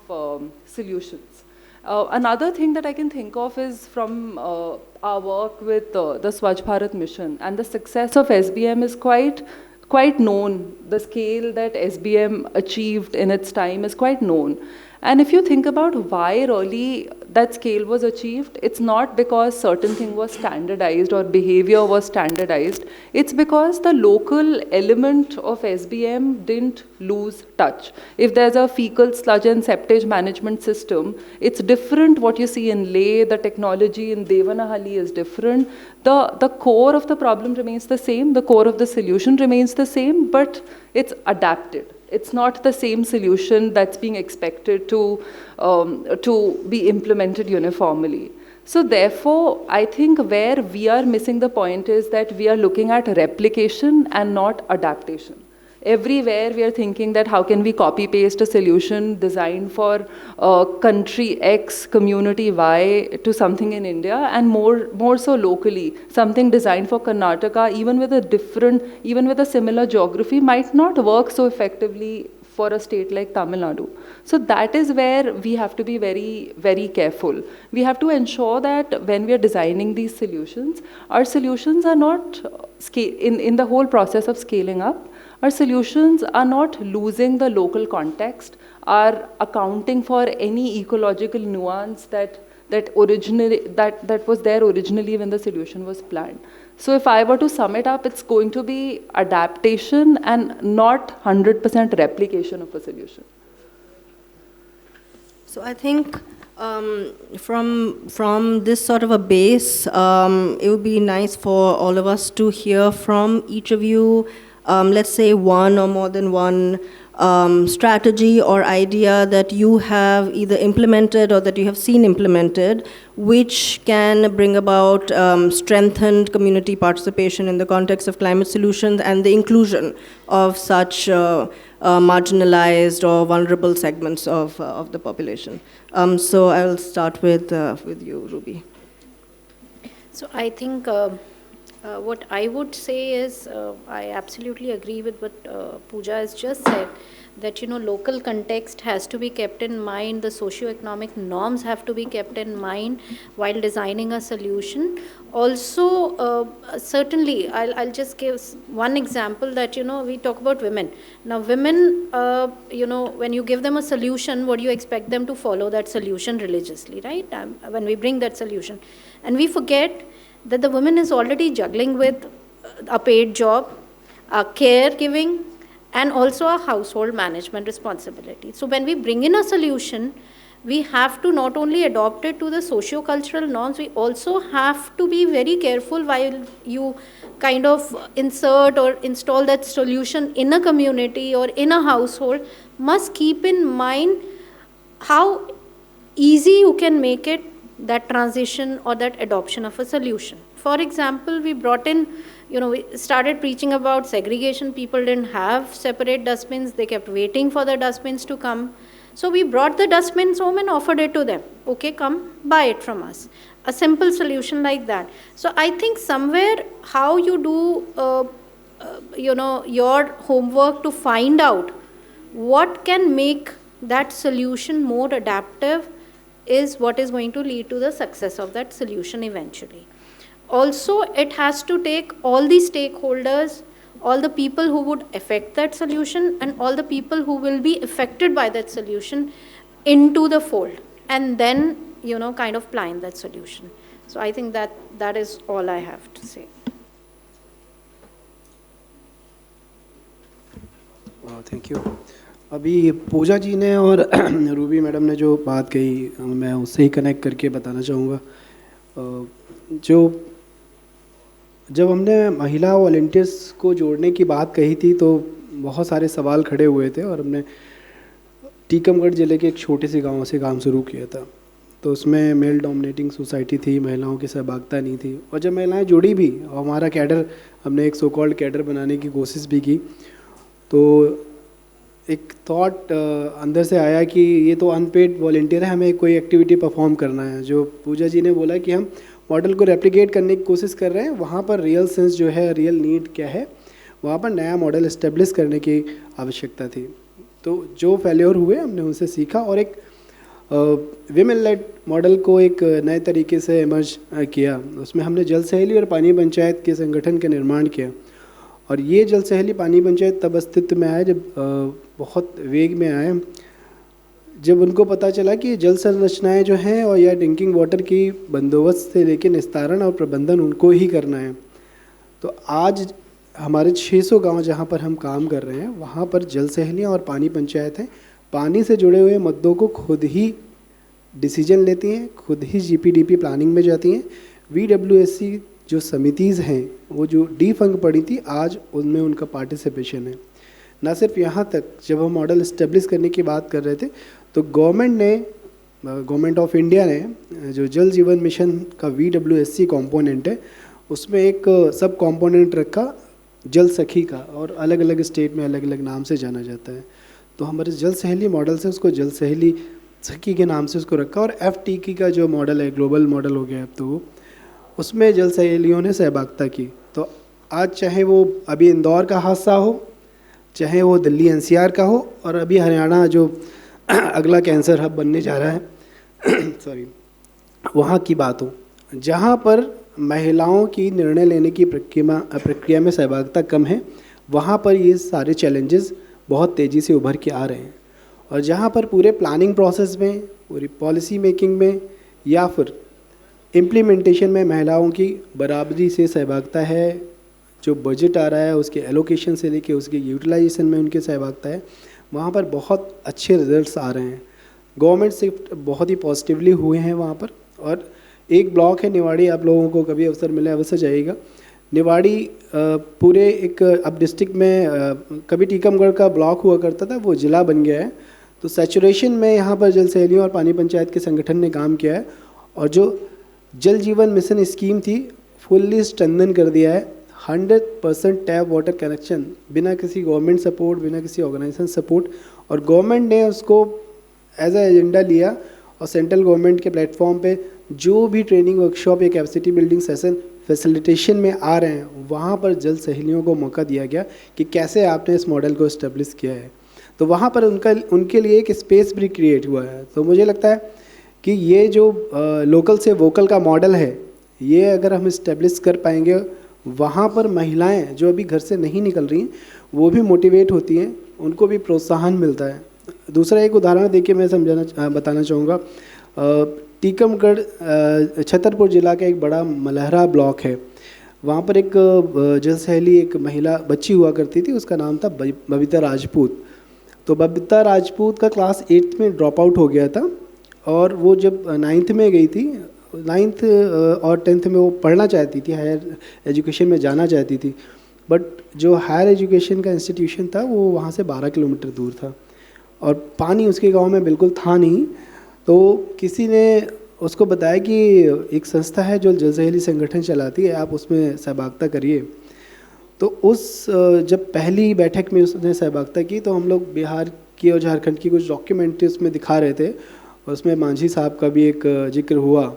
solutions. Another thing that I can think of is from our work with the Swachh Bharat mission, and the success of SBM is quite known. The scale that SBM achieved in its time is quite known. And if you think about why really that scale was achieved, it's not because certain thing was standardized or behavior was standardized. It's because the local element of SBM didn't lose touch. If there's a fecal sludge and septage management system, it's different what you see in Leh. The technology in Devanahalli is different. The core of the problem remains the same. The core of the solution remains the same, but it's adapted. It's not the same solution that's being expected to be implemented uniformly. So therefore, I think where we are missing the point is that we are looking at replication and not adaptation. Everywhere we are thinking that how can we copy paste a solution designed for country X, community Y to something in India, and more so locally, something designed for Karnataka, even with a similar geography, might not work so effectively for a state like Tamil Nadu. So that is where we have to be very, very careful. We have to ensure that when we are designing these solutions, our solutions are not, in the whole process of scaling up, our solutions are not losing the local context, are accounting for any ecological nuance that was there originally when the solution was planned. So if I were to sum it up, it's going to be adaptation and not 100% replication of a solution. So I think from this sort of a base, it would be nice for all of us to hear from each of you, let's say one or more than one strategy or idea that you have either implemented or that you have seen implemented, which can bring about strengthened community participation in the context of climate solutions and the inclusion of such marginalized or vulnerable segments of the population. So I will start with you, Ruby. So I think what I would say is I absolutely agree with what Pooja has just said, that local context has to be kept in mind, the socio-economic norms have to be kept in mind while designing a solution. Also, certainly, I'll just give one example that, we talk about women. Now, women, when you give them a solution, what do you expect them to follow that solution religiously, right? When we bring that solution. And we forget that the woman is already juggling with a paid job, a caregiving, and also a household management responsibility. So when we bring in a solution, we have to not only adopt it to the socio-cultural norms, we also have to be very careful while you kind of insert or install that solution in a community or in a household, must keep in mind how easy you can make it, that transition or that adoption of a solution. For example, we brought in, we started preaching about segregation. People didn't have separate dustbins. They kept waiting for the dustbins to come. So we brought the dustbins home and offered it to them. Okay, come, buy it from us. a simple solution like that. So I think somewhere how you do, your homework to find out what can make that solution more adaptive is what is going to lead to the success of that solution eventually. Also, it has to take all the stakeholders, all the people who would affect that solution, and all the people who will be affected by that solution into the fold, and then, kind of plan that solution. So I think that is all I have to say. Thank you. अभी पूजा जी ने और Ruby madam ने जो बात कही, मैं उससे ही connect करके बताना चाहूँगा. जब हमने महिला वॉलंटियर्स को जोड़ने की बात कही थी तो बहुत सारे सवाल खड़े हुए थे, और हमने टीकमगढ़ ज़िले के एक छोटे से गांव से काम शुरू किया था. तो उसमें मेल डोमिनेटिंग सोसाइटी थी, महिलाओं की सहभागिता नहीं थी, और जब महिलाएं जुड़ी भी और हमारा कैडर, हमने एक सो कॉल्ड कैडर बनाने की कोशिश भी की, तो एक थॉट अंदर से आया कि ये तो अनपेड वॉलंटियर है, हमें कोई एक्टिविटी परफॉर्म करना है. जो पूजा जी ने बोला कि हम मॉडल को रेप्लिकेट करने की कोशिश कर रहे हैं, वहाँ पर रियल सेंस जो है, रियल नीड क्या है, वहाँ पर नया मॉडल इस्टेब्लिश करने की आवश्यकता थी. तो जो फेल्योर हुए हमने उनसे सीखा और एक विमेन लेड मॉडल को एक नए तरीके से इमर्ज किया. उसमें हमने जल सहेली और पानी पंचायत के संगठन का निर्माण किया. और ये जल सहेली पानी पंचायत तब अस्तित्व में आए जब बहुत वेग में आए, जब उनको पता चला कि जल संरचनाएँ जो हैं और या ड्रिंकिंग वाटर की बंदोबस्त से लेकर निस्तारण और प्रबंधन उनको ही करना है. तो आज हमारे 600 गांव जहां पर हम काम कर रहे हैं, वहां पर जल सहेलियाँ और पानी पंचायत हैं. पानी से जुड़े हुए मुद्दों को खुद ही डिसीजन लेती हैं, खुद ही जीपीडीपी प्लानिंग में जाती हैं. वीडब्ल्यूएससी जो समितिज़ हैं, वो जो डिफंक पड़ी थी, आज उनमें उनका पार्टिसिपेशन है. ना सिर्फ यहाँ तक, जब हम मॉडल इस्टेब्लिश करने की बात कर रहे थे तो गवर्नमेंट ऑफ इंडिया ने जो जल जीवन मिशन का वीडब्ल्यूएससी कंपोनेंट है, उसमें एक सब कंपोनेंट रखा जल सखी का, और अलग अलग स्टेट में अलग अलग नाम से जाना जाता है. तो हमारे जल सहेली मॉडल से उसको जल सहेली सखी के नाम से उसको रखा. और FTK का जो मॉडल है, ग्लोबल मॉडल हो गया अब तो, उसमें जल सहेलियों ने सहभागिता की. तो आज चाहे वो अभी इंदौर का हादसा हो, चाहे वो दिल्ली NCR का हो, और अभी हरियाणा जो अगला कैंसर हब बनने जा रहा है सॉरी, वहाँ की बात हो, जहाँ पर महिलाओं की निर्णय लेने की प्रक्रिया में सहभागिता कम है, वहाँ पर ये सारे चैलेंजेस बहुत तेज़ी से उभर के आ रहे हैं. और जहाँ पर पूरे प्लानिंग प्रोसेस में, पूरी पॉलिसी मेकिंग में या फिर इम्प्लीमेंटेशन में महिलाओं की बराबरी से सहभागिता है, जो बजट आ रहा है उसके एलोकेशन से लेके उसके यूटिलाइजेशन में उनकी सहभागिता है, वहाँ पर बहुत अच्छे रिजल्ट्स आ रहे हैं. गवर्नमेंट शिफ्ट बहुत ही पॉजिटिवली हुए हैं वहाँ पर. और एक ब्लॉक है निवाड़ी, आप लोगों को कभी अवसर मिले अवश्य जाइएगा. निवाड़ी पूरे एक अब डिस्ट्रिक्ट में, कभी टीकमगढ़ का ब्लॉक हुआ करता था, वो ज़िला बन गया है. तो सैचुरेशन में यहाँ पर जल सहेलियों और पानी पंचायत के संगठन ने काम किया है, और जो जल जीवन मिशन स्कीम थी फुल्ली स्ट्रेंथन कर दिया है. 100% टैप वाटर कनेक्शन, बिना किसी गवर्नमेंट सपोर्ट, बिना किसी ऑर्गेनाइजेशन सपोर्ट. और गवर्नमेंट ने उसको एज ए एजेंडा लिया, और सेंट्रल गवर्नमेंट के प्लेटफॉर्म पे जो भी ट्रेनिंग वर्कशॉप या कैपेसिटी बिल्डिंग सेशन फैसिलिटेशन में आ रहे हैं, वहाँ पर जल सहेलियों को मौका दिया गया कि कैसे आपने इस मॉडल को इस्टेब्लिश किया है. तो वहाँ पर उनके लिए एक स्पेस भी क्रिएट हुआ है. तो मुझे लगता है कि ये जो लोकल से वोकल का मॉडल है, ये अगर हम इस्टेब्लिश कर पाएंगे, वहाँ पर महिलाएं जो अभी घर से नहीं निकल रही हैं, वो भी मोटिवेट होती हैं, उनको भी प्रोत्साहन मिलता है. दूसरा एक उदाहरण देके मैं बताना चाहूँगा. टीकमगढ़ छतरपुर ज़िला का एक बड़ा मलहरा ब्लॉक है. वहाँ पर एक जल सहेली एक महिला बच्ची हुआ करती थी, उसका नाम था बबीता राजपूत. तो बबीता राजपूत का क्लास 8th में ड्रॉप आउट हो गया था, और वो जब 9th में गई थी, 9th और 10th में वो पढ़ना चाहती थी, हायर एजुकेशन में जाना चाहती थी. बट जो हायर एजुकेशन का इंस्टीट्यूशन था वो वहाँ से 12 किलोमीटर दूर था, और पानी उसके गांव में बिल्कुल था नहीं. तो किसी ने उसको बताया कि एक संस्था है जो जल सहेली संगठन चलाती है, आप उसमें सहभागिता करिए. तो उस जब पहली बैठक में उसने सहभागिता की, तो हम लोग बिहार की और झारखंड की कुछ डॉक्यूमेंट्री उसमें दिखा रहे थे, और उसमें मांझी साहब का भी एक जिक्र हुआ.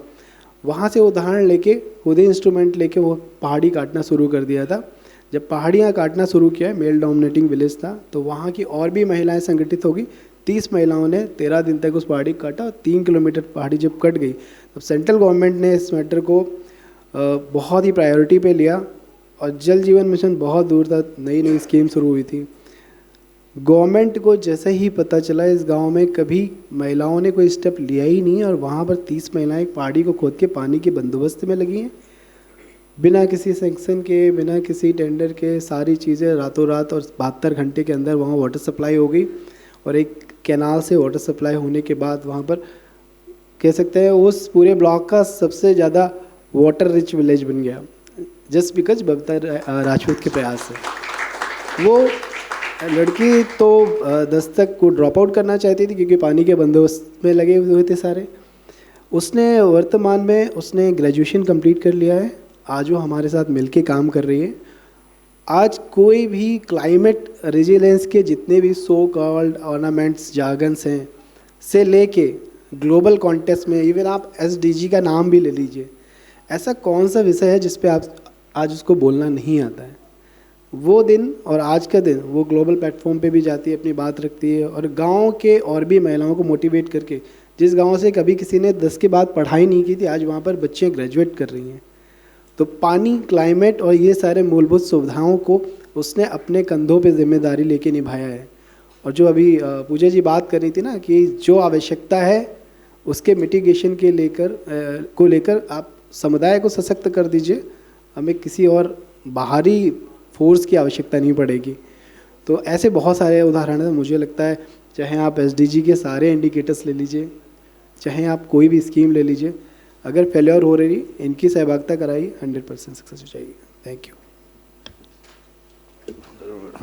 वहाँ से उदाहरण लेके खुद ही इंस्ट्रूमेंट लेके वो पहाड़ी काटना शुरू कर दिया था। जब पहाड़ियाँ काटना शुरू किया, मेल डोमिनेटिंग विलेज था, तो वहाँ की और भी महिलाएं संगठित होगी। 30 महिलाओं ने 13 दिन तक उस पहाड़ी को काटा और 3 किलोमीटर पहाड़ी जब कट गई तब सेंट्रल गवर्नमेंट ने इस मैटर को बहुत ही प्रायोरिटी पे लिया और जल जीवन मिशन बहुत दूर तक नई नई स्कीम शुरू हुई थी। गवर्नमेंट को जैसे ही पता चला इस गांव में कभी महिलाओं ने कोई स्टेप लिया ही नहीं और वहाँ पर 30 महिलाएं एक पहाड़ी को खोद के पानी के बंदोबस्त में लगी हैं, बिना किसी सैंक्शन के, बिना किसी टेंडर के, सारी चीज़ें रातों रात और 72 घंटे के अंदर वहाँ वाटर सप्लाई हो गई। और एक कैनाल से वाटर सप्लाई होने के बाद वहाँ पर कह सकते हैं उस पूरे ब्लॉक का सबसे ज़्यादा वाटर रिच विलेज बन गया, जस्ट बिकॉज बबीता राजपूत के प्रयास से। वो लड़की तो 10 तक को ड्रॉप आउट करना चाहती थी क्योंकि पानी के बंदोबस्त में लगे हुए थे सारे। उसने वर्तमान में उसने ग्रेजुएशन कंप्लीट कर लिया है। आज वो हमारे साथ मिलके काम कर रही है। आज कोई भी क्लाइमेट रेजिलेंस के जितने भी सो कॉल्ड ऑर्नामेंट्स जार्गन्स हैं से लेके ग्लोबल कॉन्टेस्ट में, इवन आप एसडीजी का नाम भी ले लीजिए, ऐसा कौन सा विषय है जिस पे आप आज उसको बोलना नहीं आता है। वो दिन और आज का दिन वो ग्लोबल प्लेटफॉर्म पे भी जाती है, अपनी बात रखती है और गांव के और भी महिलाओं को मोटिवेट करके, जिस गांव से कभी किसी ने 10 के बाद पढ़ाई नहीं की थी, आज वहाँ पर बच्चियाँ ग्रेजुएट कर रही हैं। तो पानी, क्लाइमेट और ये सारे मूलभूत सुविधाओं को उसने अपने कंधों पे जिम्मेदारी लेके निभाया है। और जो अभी पूजा जी बात कर रही थी ना कि जो आवश्यकता है उसके मिटिगेशन के लेकर आप समुदाय को सशक्त कर दीजिए, हमें किसी और बाहरी फोर्स की आवश्यकता नहीं पड़ेगी। तो ऐसे बहुत सारे उदाहरण हैं। मुझे लगता है चाहे आप एसडीजी के सारे इंडिकेटर्स ले लीजिए, चाहे आप कोई भी स्कीम ले लीजिए, अगर फेल्योर हो रही इनकी सहभागिता कराई 100% सक्सेस हो जाएगी। Thank you.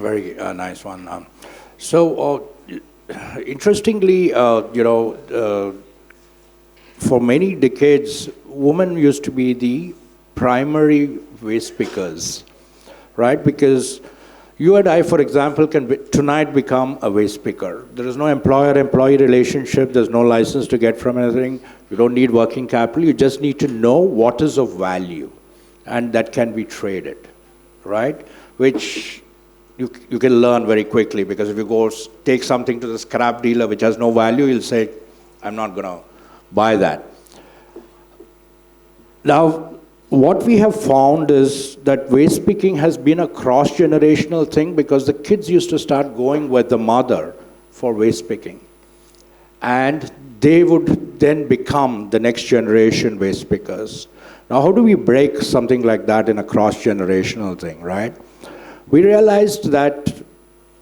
Very nice one. Interestingly, for many decades, women used to be the primary waste pickers, right? Because you and I, for example, can tonight become a waste picker. There is no employer-employee relationship. There's no license to get from anything. You don't need working capital. You just need to know what is of value, and that can be traded, right? Which you can learn very quickly, because if you go take something to the scrap dealer which has no value, he'll say, I'm not going to buy that. Now, what we have found is that waste picking has been a cross-generational thing, because the kids used to start going with the mother for waste picking. And they would then become the next generation waste pickers. Now, how do we break something like that in a cross-generational thing, right? We realized that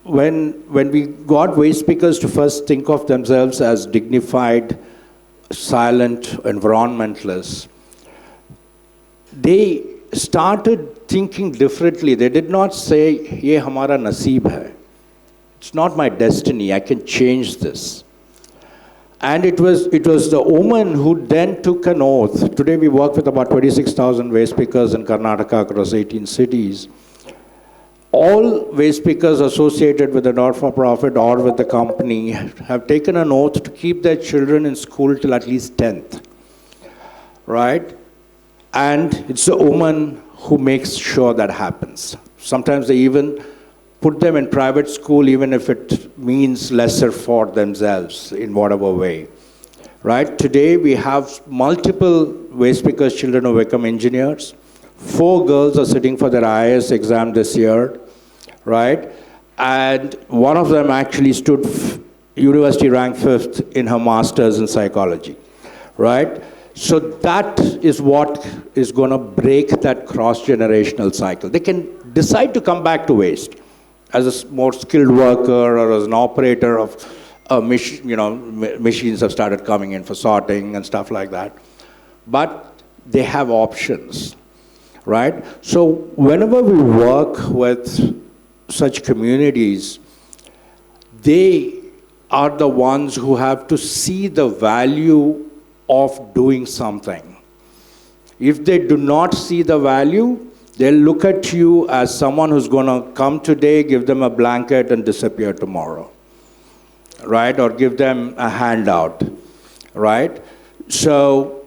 when we got waste pickers to first think of themselves as dignified, silent environmentalists, they started thinking differently. They did not say, "Ye hamara naseeb hai. It's not my destiny. I can change this." And it was the woman who then took an oath. Today we work with about 26,000 waste pickers in Karnataka across 18 cities. All waste pickers associated with the not-for-profit or with the company have taken an oath to keep their children in school till at least 10th, right? And it's the woman who makes sure that happens. Sometimes they even put them in private school, even if it means lesser for themselves in whatever way, right? Today we have multiple waste pickers' children who become engineers. 4 girls are sitting for their IAS exam this year, right? And one of them actually stood university ranked 5th in her master's in psychology, right? So that is what is going to break that cross-generational cycle. They can decide to come back to waste as a more skilled worker or as an operator of machines have started coming in for sorting and stuff like that. But they have options, right? So whenever we work with such communities, they are the ones who have to see the value of doing something. If they do not see the value, they'll look at you as someone who's going to come today, give them a blanket and disappear tomorrow, right? Or give them a handout, right? So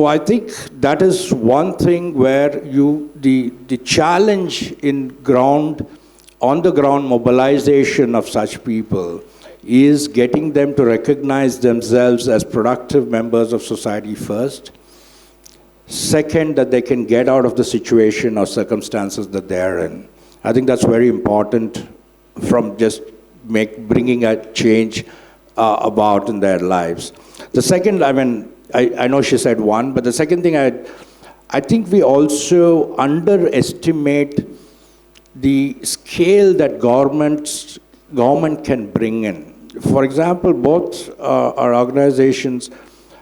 I think that is one thing where the challenge on the ground mobilization of such people is getting them to recognize themselves as productive members of society first. Second, that they can get out of the situation or circumstances that they're in. I think that's very important from just bringing a change about in their lives. The second, I know she said one, but the second thing, I think we also underestimate the scale that government can bring in. For example, both our organizations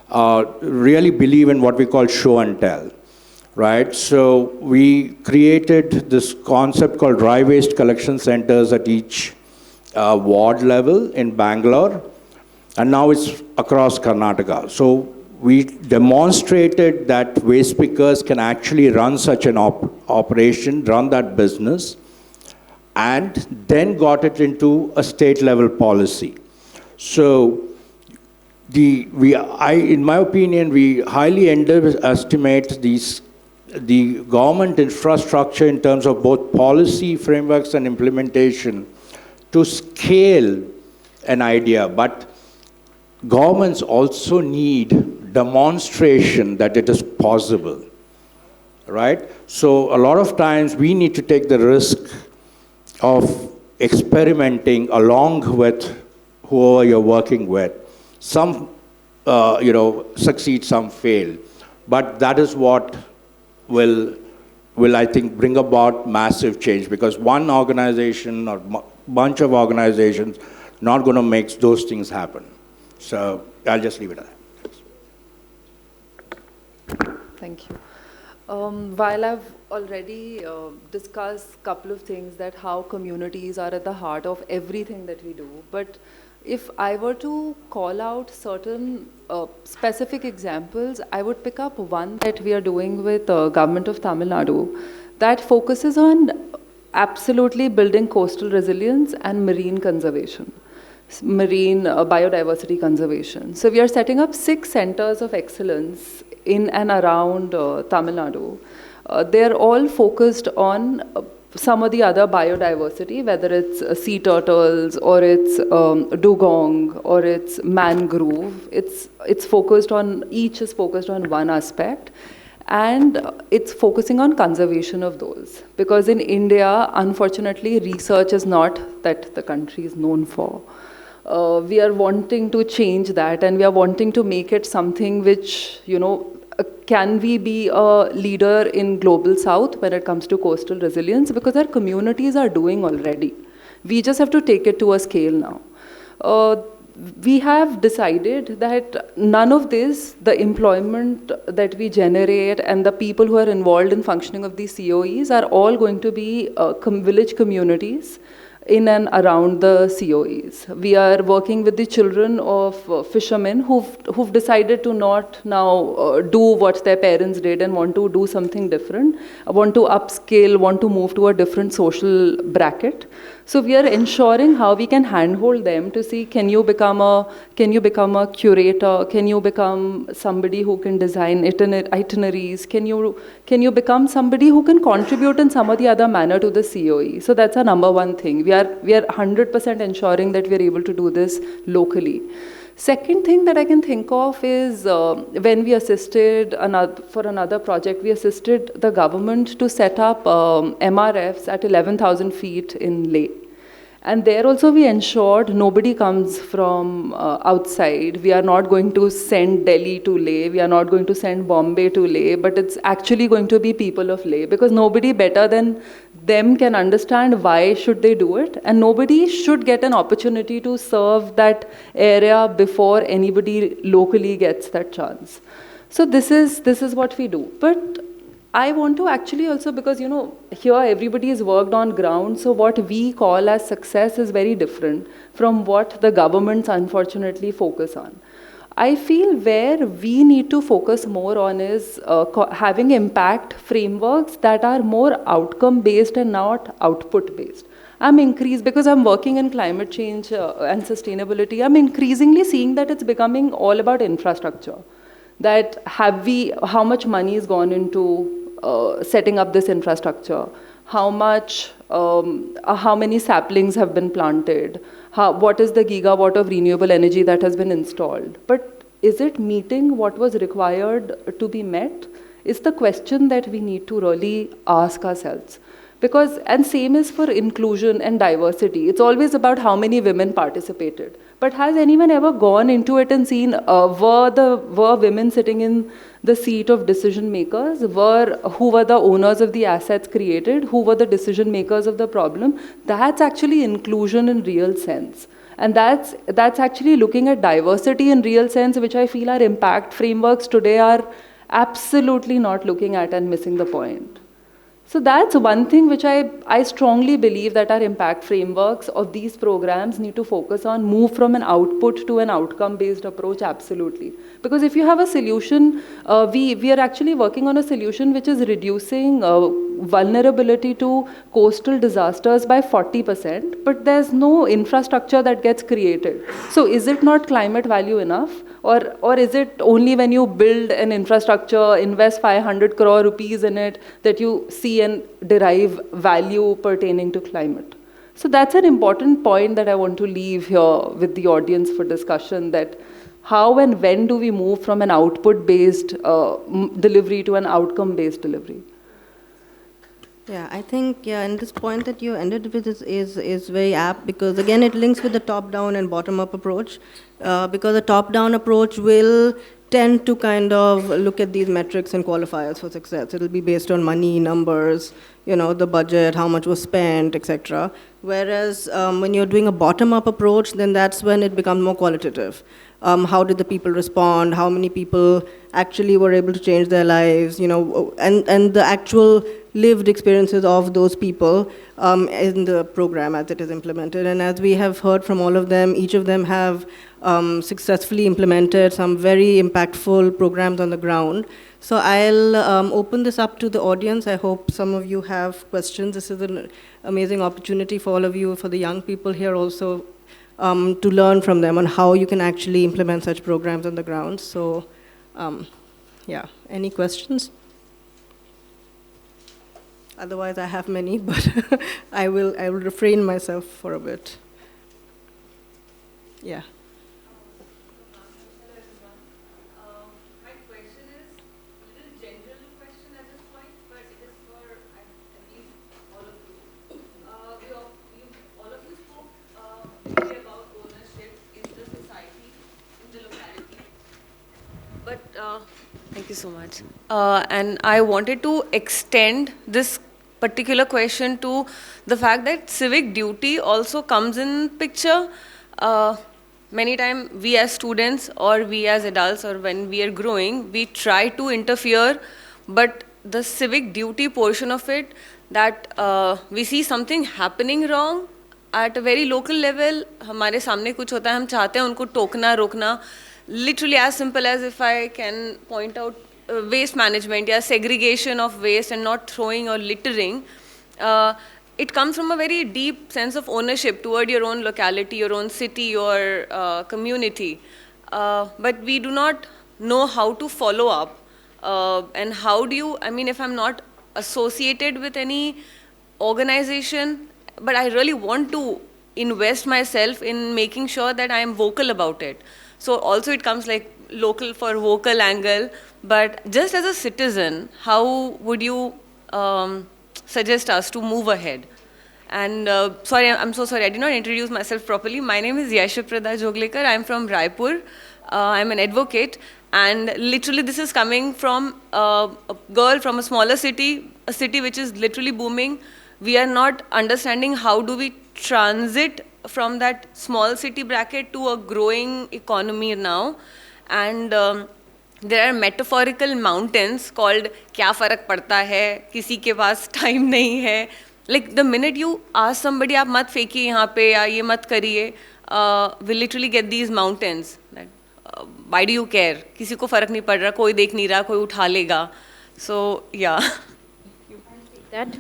really believe in what we call show and tell, right? So we created this concept called dry waste collection centers at each ward level in Bangalore, and now it's across Karnataka. So we demonstrated that waste pickers can actually run such an operation, run that business, and then got it into a state level policy. So in my opinion, we highly underestimate the government infrastructure in terms of both policy frameworks and implementation to scale an idea. But governments also need demonstration that it is possible, right? So a lot of times we need to take the risk of experimenting along with whoever you're working with. Some, succeed, some fail. But that is what will I think, bring about massive change, because one organization or bunch of organizations not going to make those things happen. So I'll just leave it at that. Thank you. While I've already discussed a couple of things, that how communities are at the heart of everything that we do, but if I were to call out certain specific examples, I would pick up one that we are doing with the government of Tamil Nadu that focuses on absolutely building coastal resilience and marine conservation, marine biodiversity conservation. So we are setting up 6 centers of excellence in and around Tamil Nadu. They're all focused on some of the other biodiversity, whether it's sea turtles or it's dugong or it's mangrove. It's focused on, each is focused on one aspect, and it's focusing on conservation of those. Because in India, unfortunately, research is not that the country is known for. We are wanting to change that, and we are wanting to make it something which, can we be a leader in Global South when it comes to coastal resilience? Because our communities are doing already. We just have to take it to a scale now. We have decided that none of this, the employment that we generate and the people who are involved in functioning of these COEs are all going to be village communities in and around the COEs. We are working with the children of fishermen who've decided to not now do what their parents did and want to do something different, want to upscale, want to move to a different social bracket. So we are ensuring how we can handhold them to see, can you become a curator? Can you become somebody who can design itineraries? Can you become somebody who can contribute in some or the other manner to the COE? So that's our number one thing. We are 100% ensuring that we are able to do this locally. Second thing that I can think of is when we assisted for another project, we assisted the government to set up MRFs at 11,000 feet in Leh. And there also we ensured nobody comes from outside. We are not going to send Delhi to Leh. We are not going to send Bombay to Leh. But it's actually going to be people of Leh, because nobody better than them can understand why should they do it. And nobody should get an opportunity to serve that area before anybody locally gets that chance. So this is what we do. But I want to actually also, because here everybody has worked on ground, so what we call as success is very different from what the governments unfortunately focus on. I feel where we need to focus more on is having impact frameworks that are more outcome based and not output based. Because I'm working in climate change and sustainability, I'm increasingly seeing that it's becoming all about infrastructure. that how much money has gone into setting up this infrastructure, how many saplings have been planted, what is the gigawatt of renewable energy that has been installed. But is it meeting what was required to be met? Is the question that we need to really ask ourselves. Because, and same is for inclusion and diversity. It's always about how many women participated. But has anyone ever gone into it and seen, were women sitting in the seat of decision makers? Who were the owners of the assets created? Who were the decision makers of the problem? That's actually inclusion in real sense. And that's actually looking at diversity in real sense, which I feel our impact frameworks today are absolutely not looking at and missing the point. So that's one thing which I strongly believe that our impact frameworks of these programs need to focus on, move from an output to an outcome-based approach, absolutely. Because if you have a solution, we are actually working on a solution which is reducing vulnerability to coastal disasters by 40%, but there's no infrastructure that gets created. So is it not climate value enough? Or is it only when you build an infrastructure, invest 500 crore rupees in it, that you see and derive value pertaining to climate? So that's an important point that I want to leave here with the audience for discussion, that how and when do we move from an output-based delivery to an outcome-based delivery? Yeah, I think, and this point that you ended with is very apt, because again, it links with the top-down and bottom-up approach, because the top-down approach will tend to kind of look at these metrics and qualifiers for success. It'll be based on money, numbers, the budget, how much was spent, etc. Whereas when you're doing a bottom-up approach, then that's when it becomes more qualitative. How did the people respond? How many people actually were able to change their lives? And the actual lived experiences of those people in the program as it is implemented. And as we have heard from all of them, each of them have successfully implemented some very impactful programs on the ground. So I'll open this up to the audience. I hope some of you have questions. This is an amazing opportunity for all of you, for the young people here also, to learn from them on how you can actually implement such programs on the ground. So, yeah, any questions? Otherwise, I have many, but I will refrain myself for a bit. Yeah. My question is a little general question at this point, but it is for I believe all of you. All of you spoke really about ownership in the society, in the locality. But thank you so much. And I wanted to extend this particular question to the fact that civic duty also comes in picture. Many times we as students or we as adults or when we are growing, we try to interfere, but the civic duty portion of it, that we see something happening wrong at a very local level, हमारे सामने कुछ होता है, हम चाहते हैं उनको टोकना रोकना. Literally as simple as if I can point out waste management, yeah, segregation of waste and not throwing or littering. It comes from a very deep sense of ownership toward your own locality, your own city, your community. But we do not know how to follow up. And how do you, I mean, if I'm not associated with any organization, but I really want to invest myself in making sure that I am vocal about it. So also it comes like local for vocal angle, but just as a citizen, how would you suggest us to move ahead? And sorry, I'm so sorry, I did not introduce myself properly. My name is Yashaprada Joglekar. I'm from Raipur. I'm an advocate. And literally this is coming from a girl from a smaller city, a city which is literally booming. We are not understanding how do we transit from that small city bracket to a growing economy now. And there are metaphorical mountains called क्या फर्क पड़ता है, किसी के पास time नहीं है. Like the minute you ask somebody आप मत फेंकिए यहाँ पे या ये मत करिए, we literally get these mountains. That, why do you care? किसी को फर्क नहीं पड़ रहा, कोई देख नहीं रहा, कोई उठा लेगा. So yeah. That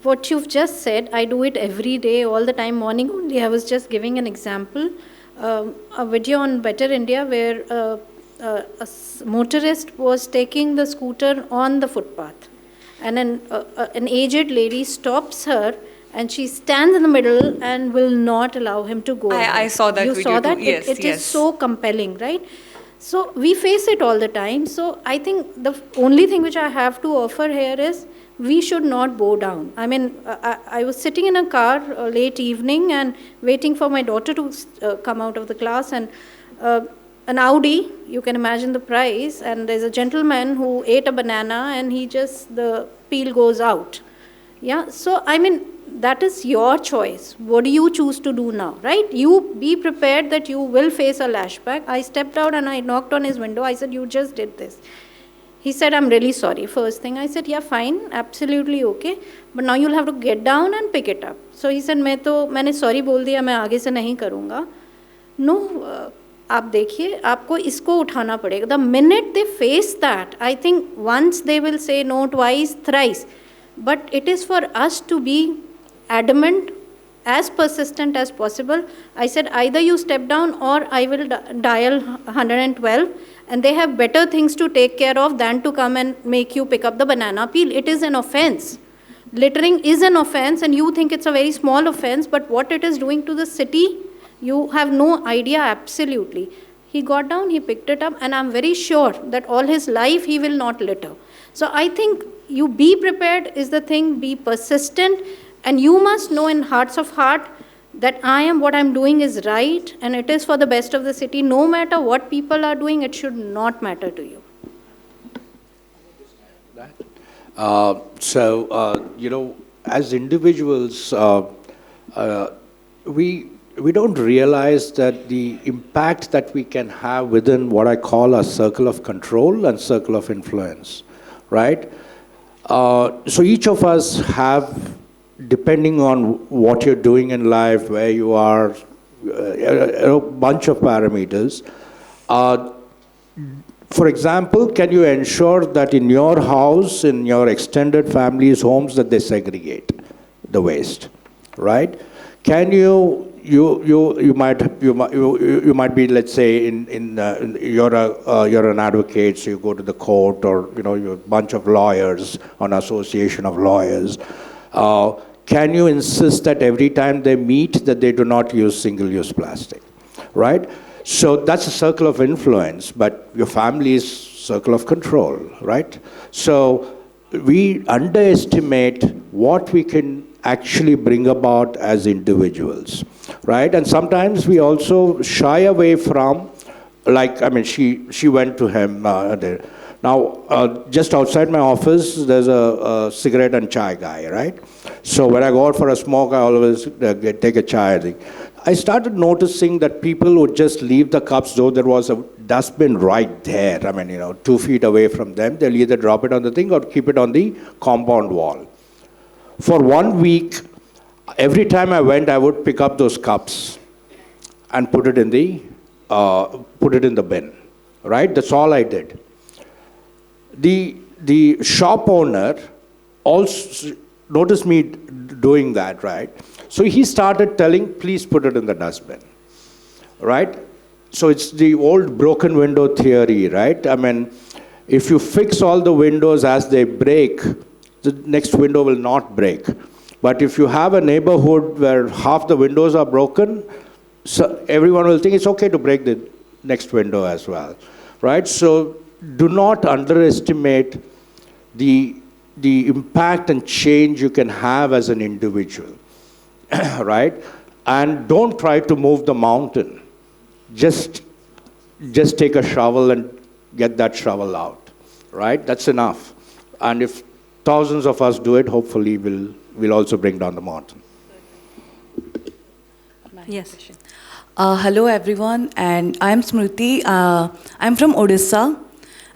what you've just said, I do it every day, all the time, morning only. I was just giving an example, a video on Better India where motorist was taking the scooter on the footpath, and an aged lady stops her, and she stands in the middle and will not allow him to go ahead. I saw that you video saw that? too. Yes, It yes. is so compelling, right? So we face it all the time. So I think the only thing which I have to offer here is we should not bow down. I mean, I was sitting in a car late evening and waiting for my daughter to come out of the class, and an Audi, you can imagine the price, and there's a gentleman who ate a banana and the peel goes out. Yeah, so I mean, that is your choice. What do you choose to do now, right? You be prepared that you will face a lashback. I stepped out and I knocked on his window. I said, you just did this. He said, I'm really sorry. First thing, I said, yeah, fine, absolutely okay. But now you'll have to get down and pick it up. So he said, मैंने sorry बोल दिया, मैं आगे से नहीं करूँगा. No, आप देखिए, आपको इसको उठाना पड़ेगा. The minute they face that, I think once they will say no, twice, thrice. But it is for us to be adamant, as persistent as possible. I said, either you step down or I will dial 112, and they have better things to take care of than to come and make you pick up the banana peel. It is an offense. Littering is an offense, and you think it's a very small offense, but what it is doing to the city, you have no idea. Absolutely. He got down, he picked it up, and I'm very sure that all his life he will not litter. So I think you be prepared is the thing, be persistent, and you must know in hearts of heart that what I'm doing is right, and it is for the best of the city. No matter what people are doing, it should not matter to you. As individuals, we don't realize that the impact that we can have within what I call a circle of control and circle of influence, right? So each of us have, depending on what you're doing in life, where you are, a bunch of parameters. For example, can you ensure that in your house, in your extended family's homes, that they segregate the waste, right? Can you might be, let's say, you're an advocate, so you go to the court, or you're a bunch of lawyers, an association of lawyers. Can you insist that every time they meet that they do not use single-use plastic, right? So that's a circle of influence, but your family is circle of control, right? So we underestimate what we can actually bring about as individuals, right? And sometimes we also shy away from, she went to him there. Now, just outside my office, there's a cigarette and chai guy, right? So when I go out for a smoke, I always take a chai thing. I started noticing that people would just leave the cups, though there was a dustbin right there. 2 feet away from them. They'll either drop it on the thing or keep it on the compound wall. For 1 week, every time I went, I would pick up those cups and put it in the bin, right? That's all I did. The shop owner also noticed me doing that, right? So he started telling, please put it in the dustbin, right? So it's the old broken window theory, right? If you fix all the windows as they break, the next window will not break. But if you have a neighborhood where half the windows are broken, so everyone will think it's okay to break the next window as well, right? So do not underestimate the impact and change you can have as an individual, right? And don't try to move the mountain. Just take a shovel and get that shovel out, right? That's enough. And if thousands of us do it, hopefully we'll also bring down the mountain. Yes. Hello everyone, and I'm Smriti. I'm from Odisha.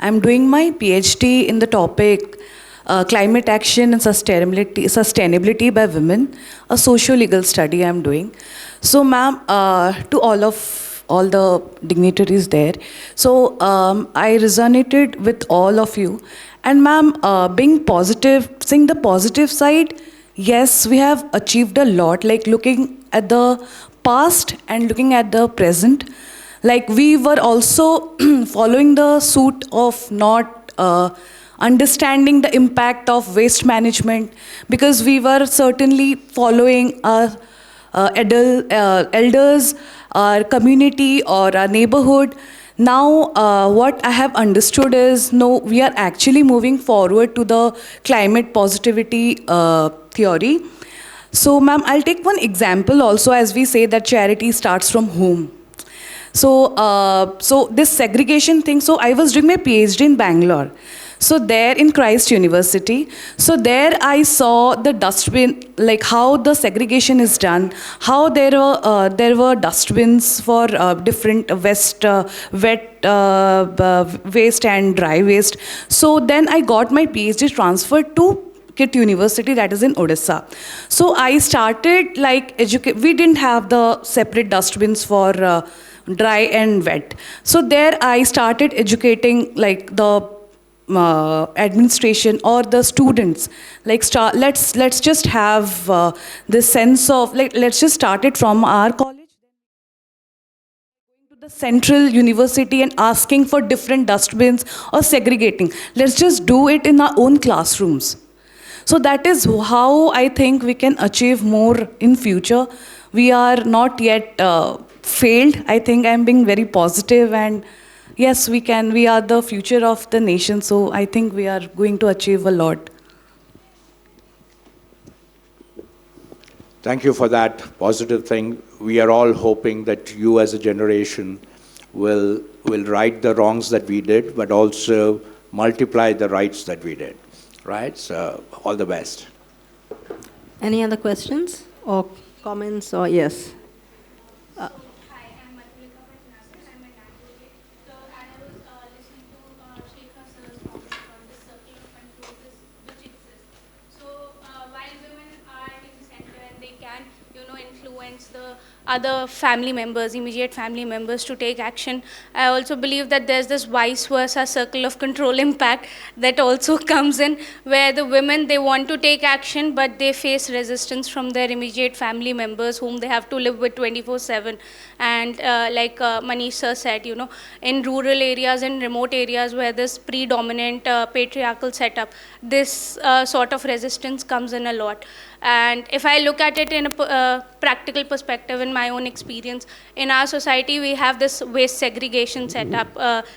I'm doing my PhD in the topic Climate Action and Sustainability by Women, a socio-legal study I'm doing. So ma'am, to all the dignitaries there, so I resonated with all of you. And ma'am, being positive, seeing the positive side, yes, we have achieved a lot, like looking at the past and looking at the present. like we were also following the suit of not understanding the impact of waste management, because we were certainly following our elders, our community or our neighborhood. Now, what I have understood is, no, we are actually moving forward to the climate positivity theory. So, ma'am, I'll take one example also, as we say that charity starts from home. So this segregation thing, so I was doing my PhD in Bangalore. So there in Christ University, so there I saw the dustbin, like how the segregation is done, how there were dustbins for different wet waste and dry waste. So then I got my PhD transferred to KIT University, that is in Odisha. So I started like we didn't have the separate dustbins for dry and wet. So there I started educating like the administration or the students, like let's just have this sense of, like, let's just start it from our college, to the central university and asking for different dustbins or segregating. Let's just do it in our own classrooms. So that is how I think we can achieve more in future. We are not yet failed. I think I'm being very positive, and yes, we can. We are the future of the nation, so I think we are going to achieve a lot. Thank you for that positive thing. We are all hoping that you as a generation will right the wrongs that we did, but also multiply the rights that we did. Right? So all the best. Any other questions or comments or yes? Hi, I'm Matulika Patnagar. I'm an advocate. So I was listening to Shekhar sir's comment on the circle of control which exists. So while women are in the center and they can, influence the other family members, immediate family members to take action, I also believe that there's this vice versa circle of control impact that also comes in, where the women, they want to take action, but they face resistance from their immediate family members whom they have to live with 24/7. And like Manish sir said, in rural areas and remote areas where this predominant patriarchal setup, this sort of resistance comes in a lot. And if I look at it in a practical perspective, in my own experience, in our society, we have this waste segregation setup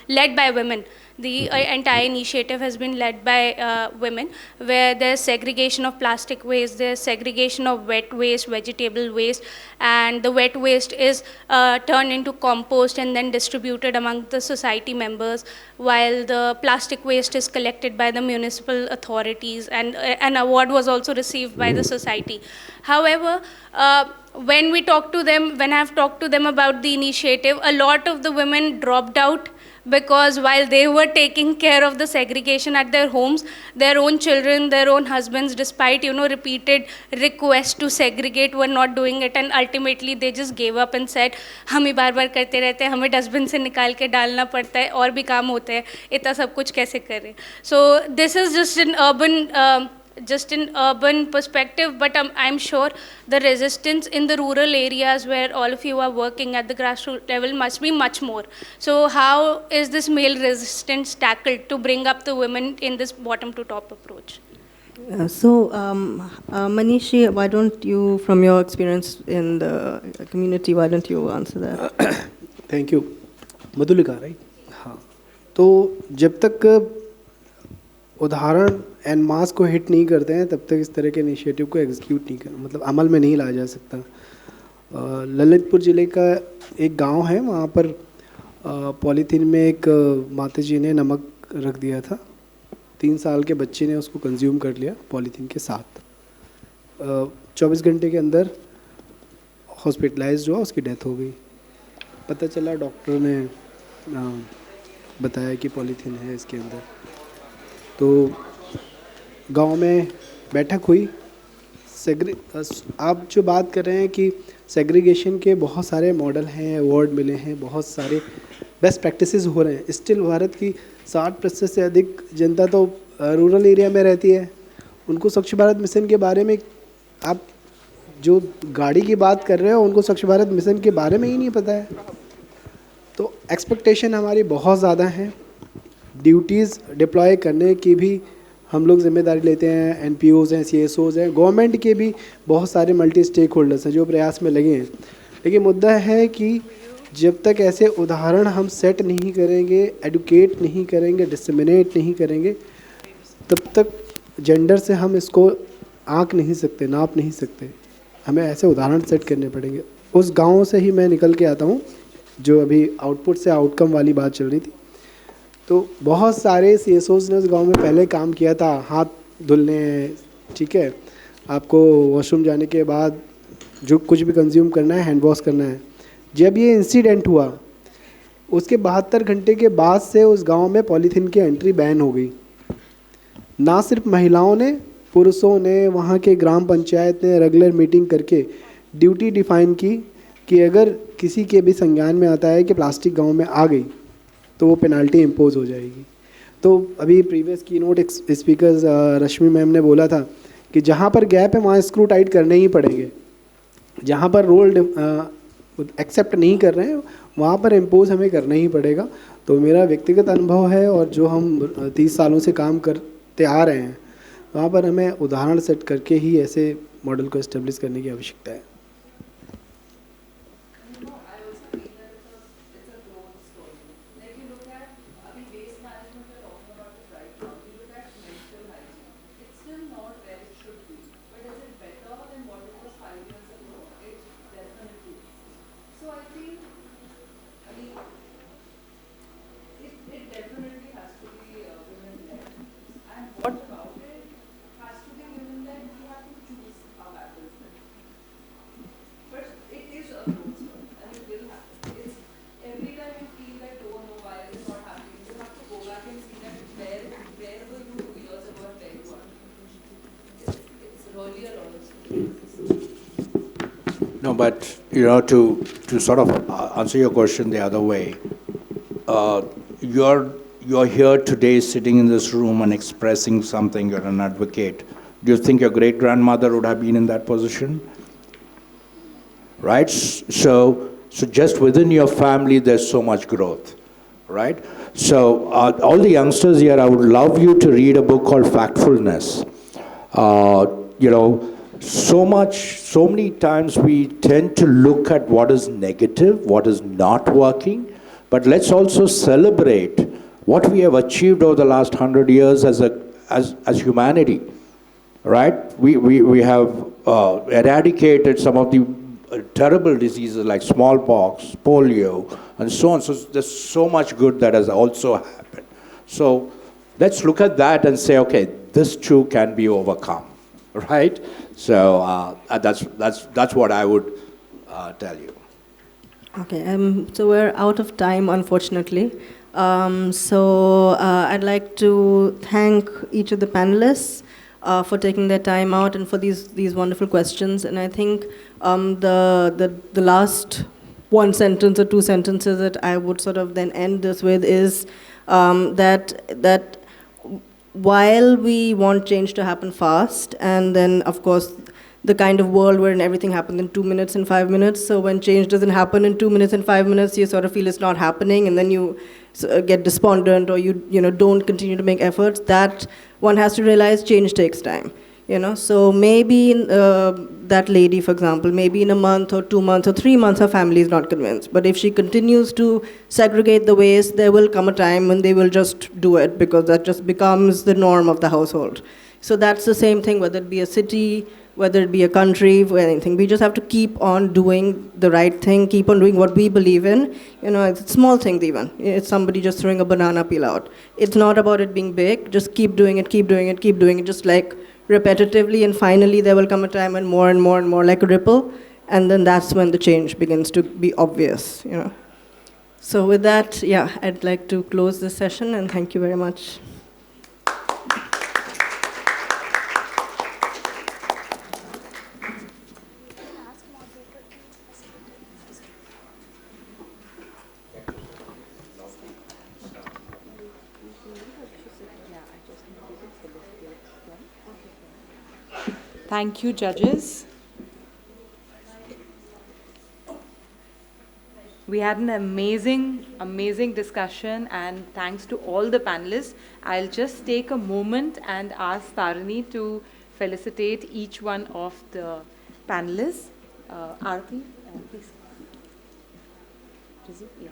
led by women. The entire initiative has been led by women, where there's segregation of plastic waste, there's segregation of wet waste, vegetable waste, and the wet waste is turned into compost and then distributed among the society members, while the plastic waste is collected by the municipal authorities, and an award was also received by the society. However, when I've talked to them about the initiative, a lot of the women dropped out, because while they were taking care of the segregation at their homes, their own children, their own husbands, despite repeated requests to segregate, were not doing it, and ultimately they just gave up and said, हम ही बार बार करते रहते हैं, हमें dustbin से निकाल के डालना पड़ता है, और भी काम होते हैं, इतना सब कुछ कैसे करें. So this is just an urban perspective, but I'm sure the resistance in the rural areas where all of you are working at the grassroots level must be much more. So how is this male resistance tackled to bring up the women in this bottom to top approach? Manishi, why don't you, from your experience in the community, why don't you answer that? Thank you. Madhulika, right? हाँ. तो जब तक उदाहरण and mass को hit नहीं करते हैं, तब तक इस तरह के इनिशिएटिव को एग्जीक्यूट नहीं कर, मतलब अमल में नहीं लाया जा सकता. ललितपुर ज़िले का एक गांव है, वहाँ पर पॉलीथीन में एक माता जी ने नमक रख दिया था. 3 साल के बच्चे ने उसको कंज्यूम कर लिया पॉलीथीन के साथ. 24 घंटे के अंदर हॉस्पिटलाइज्ड हुआ, उसकी डेथ हो गई. पता चला, डॉक्टर ने बताया कि पॉलीथीन है इसके अंदर. तो गांव में बैठक हुई. आप जो बात कर रहे हैं कि सेग्रीगेशन के बहुत सारे मॉडल हैं, अवार्ड मिले हैं, बहुत सारे बेस्ट प्रैक्टिसेस हो रहे हैं. स्टिल भारत की 60% से अधिक जनता तो रूरल एरिया में रहती है. उनको स्वच्छ भारत मिशन के बारे में, आप जो गाड़ी की बात कर रहे हो, उनको स्वच्छ भारत मिशन के बारे में ही नहीं पता है. तो एक्सपेक्टेशन हमारी बहुत ज़्यादा हैं, ड्यूटीज़ डिप्लॉय करने की भी हम लोग जिम्मेदारी लेते हैं, NPOs हैं, CSOs हैं, गवर्नमेंट के भी बहुत सारे मल्टी स्टेक होल्डर्स हैं जो प्रयास में लगे हैं। लेकिन मुद्दा है कि जब तक ऐसे उदाहरण हम सेट नहीं करेंगे, एडुकेट नहीं करेंगे, डिसमिनेट नहीं करेंगे, तब तक जेंडर से हम इसको आंक नहीं सकते, नाप नहीं सकते। हमें ऐसे उदाहरण सेट करने पड़ेंगे। उस गांव से ही मैं निकल के आता हूँ जो अभी आउटपुट से आउटकम वाली बात चल रही थी। तो बहुत सारे CSOs ने उस गांव में पहले काम किया था, हाथ धुलने हैं, ठीक है, आपको वॉशरूम जाने के बाद जो कुछ भी कंज्यूम करना है हैंड वॉश करना है। जब ये इंसिडेंट हुआ उसके 72 घंटे के बाद से उस गांव में पॉलीथीन की एंट्री बैन हो गई। ना सिर्फ महिलाओं ने, पुरुषों ने, वहाँ के ग्राम पंचायत ने रेगुलर मीटिंग करके ड्यूटी डिफाइन की कि अगर किसी के भी संज्ञान में आता है कि प्लास्टिक गांव में आ गई तो वो पेनाल्टी इम्पोज हो जाएगी। तो अभी प्रीवियस कीनोट स्पीकर रश्मि मैम ने बोला था कि जहाँ पर गैप है वहाँ स्क्रू टाइट करने ही पड़ेंगे, जहाँ पर रोल एक्सेप्ट नहीं कर रहे हैं वहाँ पर इम्पोज हमें करना ही पड़ेगा। तो मेरा व्यक्तिगत अनुभव है और जो हम 30 सालों से काम करते आ रहे हैं वहाँ पर हमें उदाहरण सेट करके ही ऐसे मॉडल को इस्टेब्लिश करने की आवश्यकता है। No, but to sort of answer your question the other way, you're here today, sitting in this room and expressing something. You're an advocate. Do you think your great grandmother would have been in that position? Right. So just within your family, there's so much growth, right? So all the youngsters here, I would love you to read a book called Factfulness. So many times we tend to look at what is negative, what is not working, but let's also celebrate what we have achieved over the last 100 years as humanity, right? We have eradicated some of the terrible diseases like smallpox, polio, and so on. So there's so much good that has also happened. So let's look at that and say, okay, this too can be overcome, right? So that's what I would tell you. Okay, so we're out of time, unfortunately. I'd like to thank each of the panelists for taking their time out and for these wonderful questions. And I think the last one sentence or two sentences that I would sort of then end this with is that while we want change to happen fast, and then of course the kind of world wherein everything happens in 2 minutes and 5 minutes, so when change doesn't happen in 2 minutes and 5 minutes, you sort of feel it's not happening, and then you get despondent, or you don't continue to make efforts. That one has to realize change takes time. So maybe that lady, for example, maybe in a month or 2 months or 3 months, her family is not convinced. But if she continues to segregate the waste, there will come a time when they will just do it, because that just becomes the norm of the household. So that's the same thing, whether it be a city, whether it be a country, or anything. We just have to keep on doing the right thing, keep on doing what we believe in. It's small things even. It's somebody just throwing a banana peel out. It's not about it being big. Just keep doing it, keep doing it, keep doing it, just like repetitively, and finally there will come a time when more and more and more, like a ripple, and then that's when the change begins to be obvious. So with that, I'd like to close this session, and thank you very much. Thank you, judges. We had an amazing discussion, and thanks to all the panelists. I'll just take a moment and ask Tarini to felicitate each one of the panelists. Aarti, please. Yeah.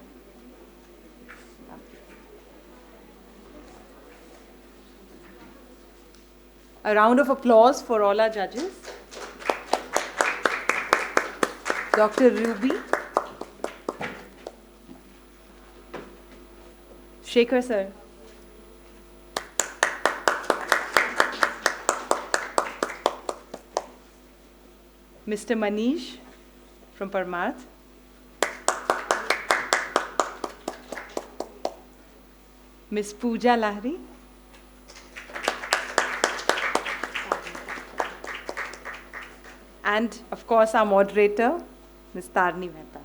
A round of applause for all our judges. Dr. Ruby. Shekhar sir. Mr. Manish from Parmarth. Ms. Pooja Lahri. And of course our moderator, Ms. Tarini Mehta.